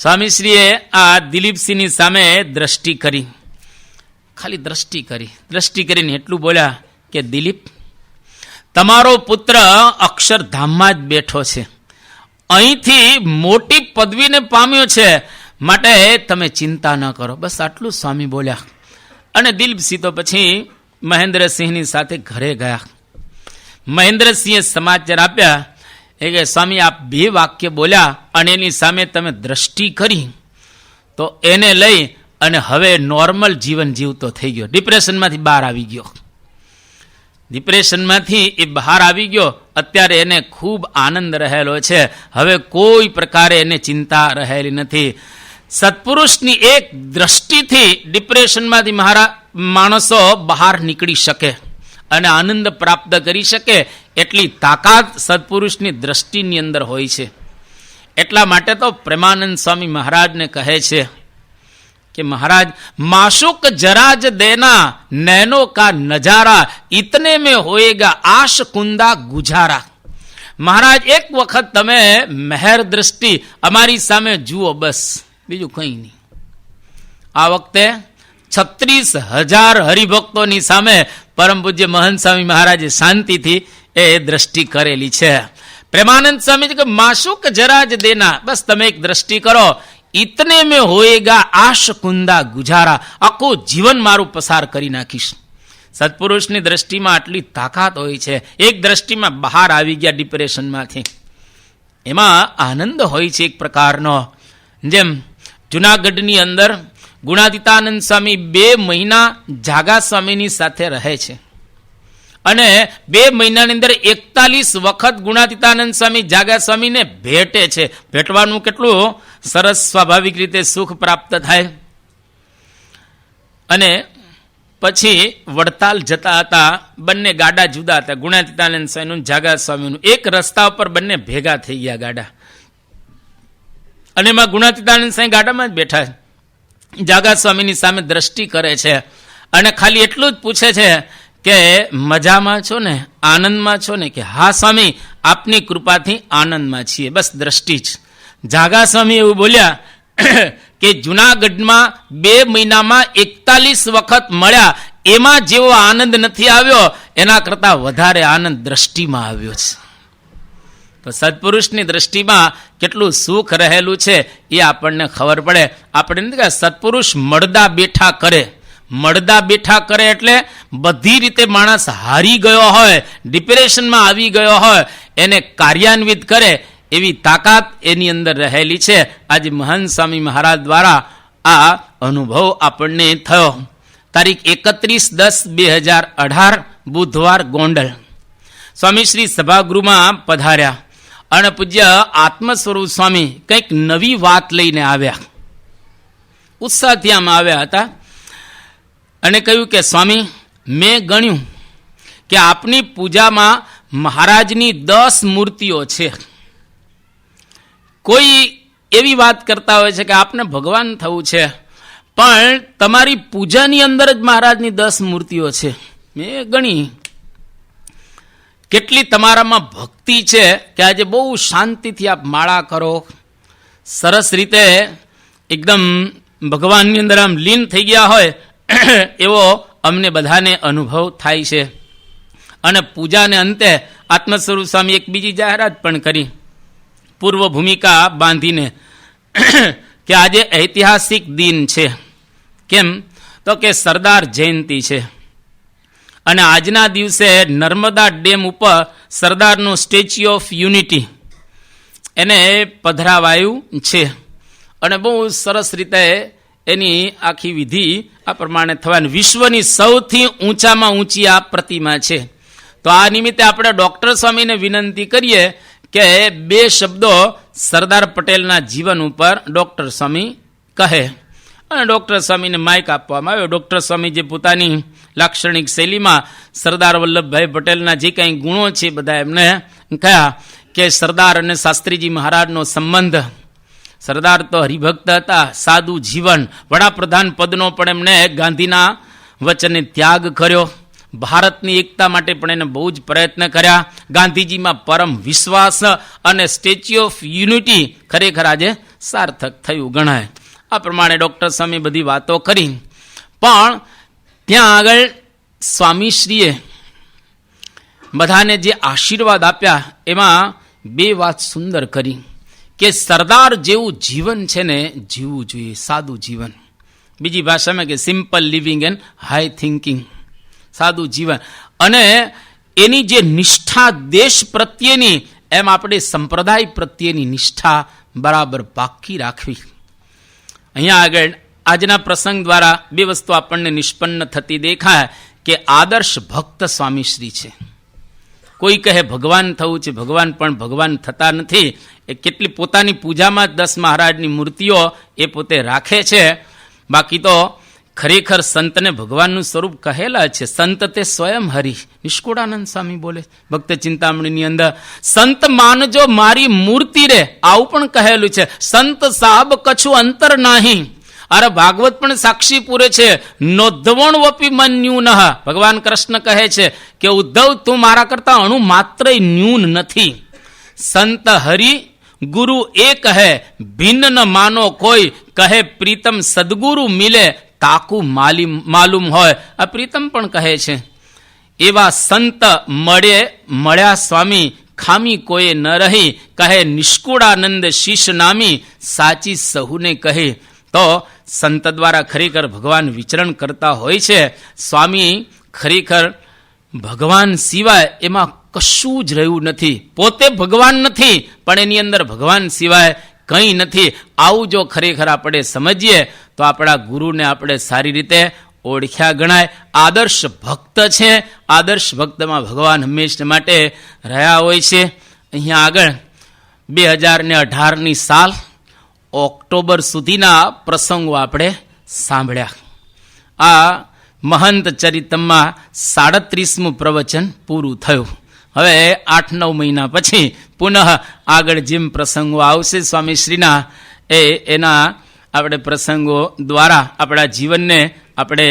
સ્વામીશ્રીએ આ દિલીપસિંહની સામે દ્રષ્ટિ કરી, ખાલી દ્રષ્ટિ કરીને એટલું બોલ્યા કે દિલીપ, તમારો પુત્ર અક્ષરધામમાં જ બેઠો છે, અહીંથી મોટી પદવીને પામ્યો છે, માટે તમે ચિંતા ન કરો. બસ આટલું સ્વામી બોલ્યા અને દિલીપસિંહ તો પછી મહેન્દ્રસિંહની સાથે ઘરે ગયા. મહેન્દ્રસિંહે સમાચાર આપ્યા એ કે સ્વામી આપ 2 વાક્ય બોલ્યા અને એની સામે તમે દ્રષ્ટિ કરી, તો એને લઈ અને હવે નોર્મલ જીવન જીવતો થઈ ગયો, ડિપ્રેશનમાંથી બહાર આવી ગયો. ડિપ્રેશનમાંથી એ બહાર આવી ગયો. અત્યારે એને ખૂબ આનંદ રહેલો છે, હવે કોઈ પ્રકારે એને ચિંતા રહેલી નથી. સત્પુરુષની એક દ્રષ્ટિથી ડિપ્રેશનમાંથી માણસો બહાર નીકળી શકે અને આનંદ પ્રાપ્ત કરી શકે, એટલી તાકાત સત્પુરુષની દ્રષ્ટિની અંદર હોય છે. એટલા માટે તો પ્રેમાનંદ સ્વામી મહારાજને કહે છે કે મહારાજ, માશુક જરાજ દેના નૈનો કા નજારા, ઇતને में होएगा आश कुंदा गुजारा. મહારાજ એક વખત તમે મહેર દ્રષ્ટિ અમારી સામે જુઓ, બસ બીજું કંઈ નહીં. આ વખતે 36,000 હરિભક્તોની સામે પરમ પૂજ્ય મહંત સ્વામી મહારાજે શાંતિથી એ દ્રષ્ટિ કરેલી છે. પ્રેમાનંદ સ્વામી કે માશુક જરાજ દેના, બસ તમે એક દ્રષ્ટિ કરો, ઇતને में होएगा आश कुंदा गुजारा, આખું જીવન મારું પસાર કરી નાખીશ. સત્પુરુષની દ્રષ્ટિમાં આટલી તાકાત હોય છે. એક દ્રષ્ટિમાં બહાર આવી ગયા ડિપ્રેશનમાંથી, એમાં આનંદ હોય છે એક પ્રકારનો. જેમ જુનાગઢની અંદર ગુણાતીતાનંદ સ્વામી 2 મહિના જાગા સ્વામીની સાથે રહે છે અને 2 મહિનાની અંદર 41 વખત ગુણાતીતાનંદ સ્વામી જાગા સ્વામીને ભેટે છે. ભેટવાનું કેટલું સરસ, સ્વાભાવિક રીતે સુખ પ્રાપ્ત થાય. અને પછી વડતાલ જતા હતા, બંને ગાડા જુદા હતા, ગુણાતીતાનંદ સ્વામીનું જાગા સ્વામીનું. એક રસ્તા ઉપર બંને ભેગા થઈ ગયા ગાડા, અને એમાં ગુણાતીતાનંદ સ્વામી ગાડામાં જ બેઠા, જાગા સ્વામીની સામે દ્રષ્ટિ કરે છે અને ખાલી એટલું જ પૂછે છે કે મજામાં છો ને, આનંદમાં છો ને? કે હા સ્વામી, આપની કૃપાથી આનંદમાં છીએ. બસ દ્રષ્ટિ જ. જાગા સ્વામી એવું બોલ્યા કે જુનાગઢમાં 2 મહિનામાં 41 વખત મળ્યા, એમાં જેવો આનંદ નથી આવ્યો, એના કરતા વધારે આનંદ દ્રષ્ટિમાં આવ્યો છે. તો સત્પુરુષની દ્રષ્ટિમાં કેટલું સુખ રહેલું છે એ આપણને ખબર પડે. આપણે સત્પુરુષ મળદા બેઠા કરે એટલે બધી રીતે માણસ હારી ગયો હોય, ડિપ્રેશનમાં આવી ગયો હોય, એને કાર્યાન્વિત કરે એવી તાકાત એની અંદર રહેલી છે. આજે મહંત સ્વામી મહારાજ દ્વારા આ અનુભવ આપણને થયો. તારીખ 31/10/2018 બુધવાર, ગોંડલ. સ્વામી શ્રી સભાગૃહમાં પધાર્યા અને પૂજ્ય આત્મ સ્વરૂપ સ્વામી કંઈક નવી વાત લઈને આવ્યા. ઉત્સાહથી આમ આવ્યા હતા અને કહ્યું કે સ્વામી, મેં ગણ્યું કે આપની પૂજામાં મહારાજની 10 મૂર્તિઓ છે. કોઈ એવી વાત કરતા હોય છે કે આપને ભગવાન થવું છે, પણ તમારી પૂજાની અંદર જ મહારાજની 10 મૂર્તિઓ છે. મેં ગણી કેટલી તમારામાં ભક્તિ છે કે આજે બહુ શાંતિથી આપ માળા કરો, સરસ રીતે એકદમ ભગવાનની અંદર આમ લીન થઈ ગયા હોય એવો અમને બધાને અનુભવ થાય છે. અને પૂજાને અંતે આત્મસ્વરૂપ સ્વામી એક બીજી જાહેરાત પણ કરી, પૂર્વ ભૂમિકા બાંધીને, કે આજે ઐતિહાસિક દિન છે. કેમ? તો કે સરદાર જયંતિ છે અને આજના દિવસે નર્મદા ડેમ ઉપર સરદારનું સ્ટેચ્યુ ઓફ યુનિટી એને પધરાવાયું છે અને બહુ સરસ રીતે એની આખી વિધિ આ પ્રમાણે થવાની. વિશ્વની સૌથી ઊંચામાં ઊંચી આ પ્રતિમા છે. તો આ નિમિત્તે આપણે ડૉક્ટર સ્વામીને વિનંતી કરીએ કે 2 શબ્દો સરદાર પટેલના જીવન ઉપર ડૉક્ટર સ્વામી કહે. અને ડૉક્ટર સ્વામીને માઇક આપવામાં આવ્યો. ડૉક્ટર સ્વામી જે પોતાની લાક્ષણિક શૈલીમાં સરદાર વલ્લભભાઈ પટેલના જે કંઈ ગુણો છે બધા એમને કહ્યા કે સરદાર અને શાસ્ત્રીજી મહારાજનો સંબંધ. સરદાર તો હરિભક્ત હતા, સાદું જીવન, વડાપ્રધાન પદનો પણ એમણે ગાંધીના વચને ત્યાગ કર્યો, ભારતની એકતા માટે પણ એને બહુ જ પ્રયત્ન કર્યા, ગાંધીજીમાં પરમ વિશ્વાસ અને સ્ટેચ્યુ ઓફ યુનિટી ખરેખર આજે સાર્થક થયું ગણાય. આ પ્રમાણે ડૉક્ટર સ્વામી બધી વાતો કરી. પણ ત્યાં આગળ સ્વામીશ્રીએ બધાને જે આશીર્વાદ આપ્યા એમાં 2 વાત સુંદર કરી કે સરદાર જેવું જીવન છે ને જીવવું જોઈએ, સાદું જીવન. બીજી ભાષામાં કે simple living and high thinking, સાદું જીવન. અને એની જે નિષ્ઠા દેશ પ્રત્યેની, એમ આપણે સંપ્રદાય પ્રત્યેની નિષ્ઠા બરાબર પાકી રાખવી. અહીંયા આગળ આજના પ્રસંગ દ્વારા 2 વસ્તુ આપણને નિષ્પન્ન થતી દેખાય કે આદર્શ ભક્ત સ્વામીશ્રી છે. કોઈ કહે ભગવાન થવું છે, ભગવાન પણ ભગવાન થતા નથી. એ કેટલી પોતાની પૂજામાં 10 મહારાજની મૂર્તિઓ એ પોતે રાખે છે. બાકી તો ખરેખર સંતને ભગવાનનું સ્વરૂપ કહેલા છે. સંત તે સ્વયં હરિ. નિષ્કુળાનંદ સ્વામી બોલે ભક્ત ચિંતામણીની અંદર, સંત માનજો મારી મૂર્તિ રે, આવું પણ કહેલું છે. સંત સાહબ કછું અંતર નાહી. અરે ભાગવત પણ સાક્ષી પૂરે છે, નોધવણ વપી મન્યુન. ભગવાન કૃષ્ણ કહે છે કે ઉદ્ધવ તું મારા કરતા અણુ માત્ર ન્યૂન નથી. સંત હરિ ગુરુ એક હૈ, ભિન્ન ન માનો કોઈ. કહે પ્રીતમ સદગુરુ મિલે, તાકુ માલુમ હોય. આ પ્રીતમ પણ કહે છે એવા સંત મળ્યા સ્વામી, ખામી કોઈએ ન રહી. કહે નિષ્કુળાનંદ શીશ નામી, સાચી સહુને કહે. તો સંત દ્વારા ખરેખર ભગવાન વિચરણ કરતા હોય છે. સ્વામી ખરેખર ભગવાન સિવાય એમાં કશું જ રહ્યું નથી. પોતે ભગવાન નથી પણ એની અંદર ભગવાન સિવાય કંઈ નથી. આવું જો ખરેખર આપણે સમજીએ તો આપણા ગુરુને આપણે સારી રીતે ઓળખ્યા ગણાય. આદર્શ ભક્ત છે. આદર્શ ભક્તમાં ભગવાન હંમેશા માટે રહ્યા હોય છે. અહીંયા આગળ 2018ની સાલ ઓક્ટોબર સુધીના પ્રસંગો આપણે સાંભળ્યા. આ મહંત ચરિતમમાં 37મું પ્રવચન પૂરું થયું. હવે 8-9 મહિના પછી પુનઃ આગળ જેમ પ્રસંગો આવશે સ્વામીશ્રીના એના આપણે પ્રસંગો દ્વારા આપણા જીવનને આપણે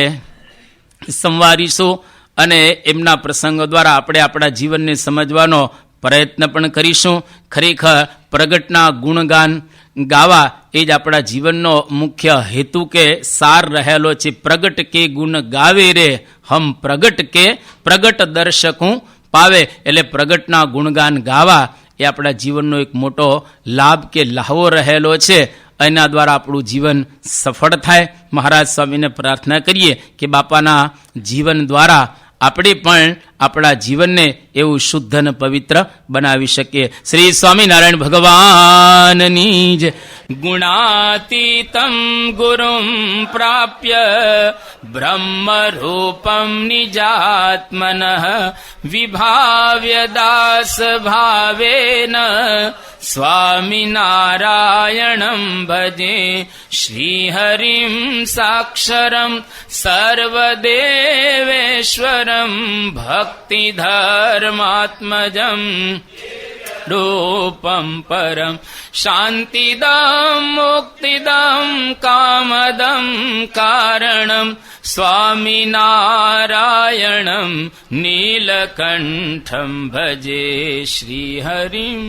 સંવારીશું અને એમના પ્રસંગો દ્વારા આપણે આપણા જીવનને સમજવાનો પ્રયત્ન પણ કરીશું. ખરેખર પ્રગટના ગુણગાન ગાવા એ જ આપણા જીવનનો મુખ્ય હેતુ કે સાર રહેલો છે. પ્રગટ કે ગુણ ગાવે રે હમ પ્રગટ કે, પ્રગટ દર્શકું પાવે. એટલે પ્રગટના ગુણગાન ગાવા એ આપણા જીવનનો એક મોટો લાભ કે લહાવો રહેલો છે. એના દ્વારા આપણું જીવન સફળ થાય. મહારાજ સ્વામીને પ્રાર્થના કરીએ કે બાપાના જીવન દ્વારા આપણે પણ આપણા જીવનને એવું શુદ્ધ અને પવિત્ર બનાવી શકીએ. શ્રી સ્વામિનારાયણ ભગવાનની જ. ગુણાતીતમ ગુરુમ પ્રાપ્ય બ્રહ્મરૂપમ નિજાત્મનઃ વિભાવ્ય દાસ ભાવેન સ્વામિનારાયણં ભજે શ્રીહરિમ સાક્ષરમ સર્વદેવેશ્વરમ ભક્તિધર્માત્મજમ રૂપમ પરમ શાંતિદમ મુક્તિદમ કામદમ કારણમ સ્વામિનારાયણમ નીલકંઠમ ભજે શ્રીહરિમ.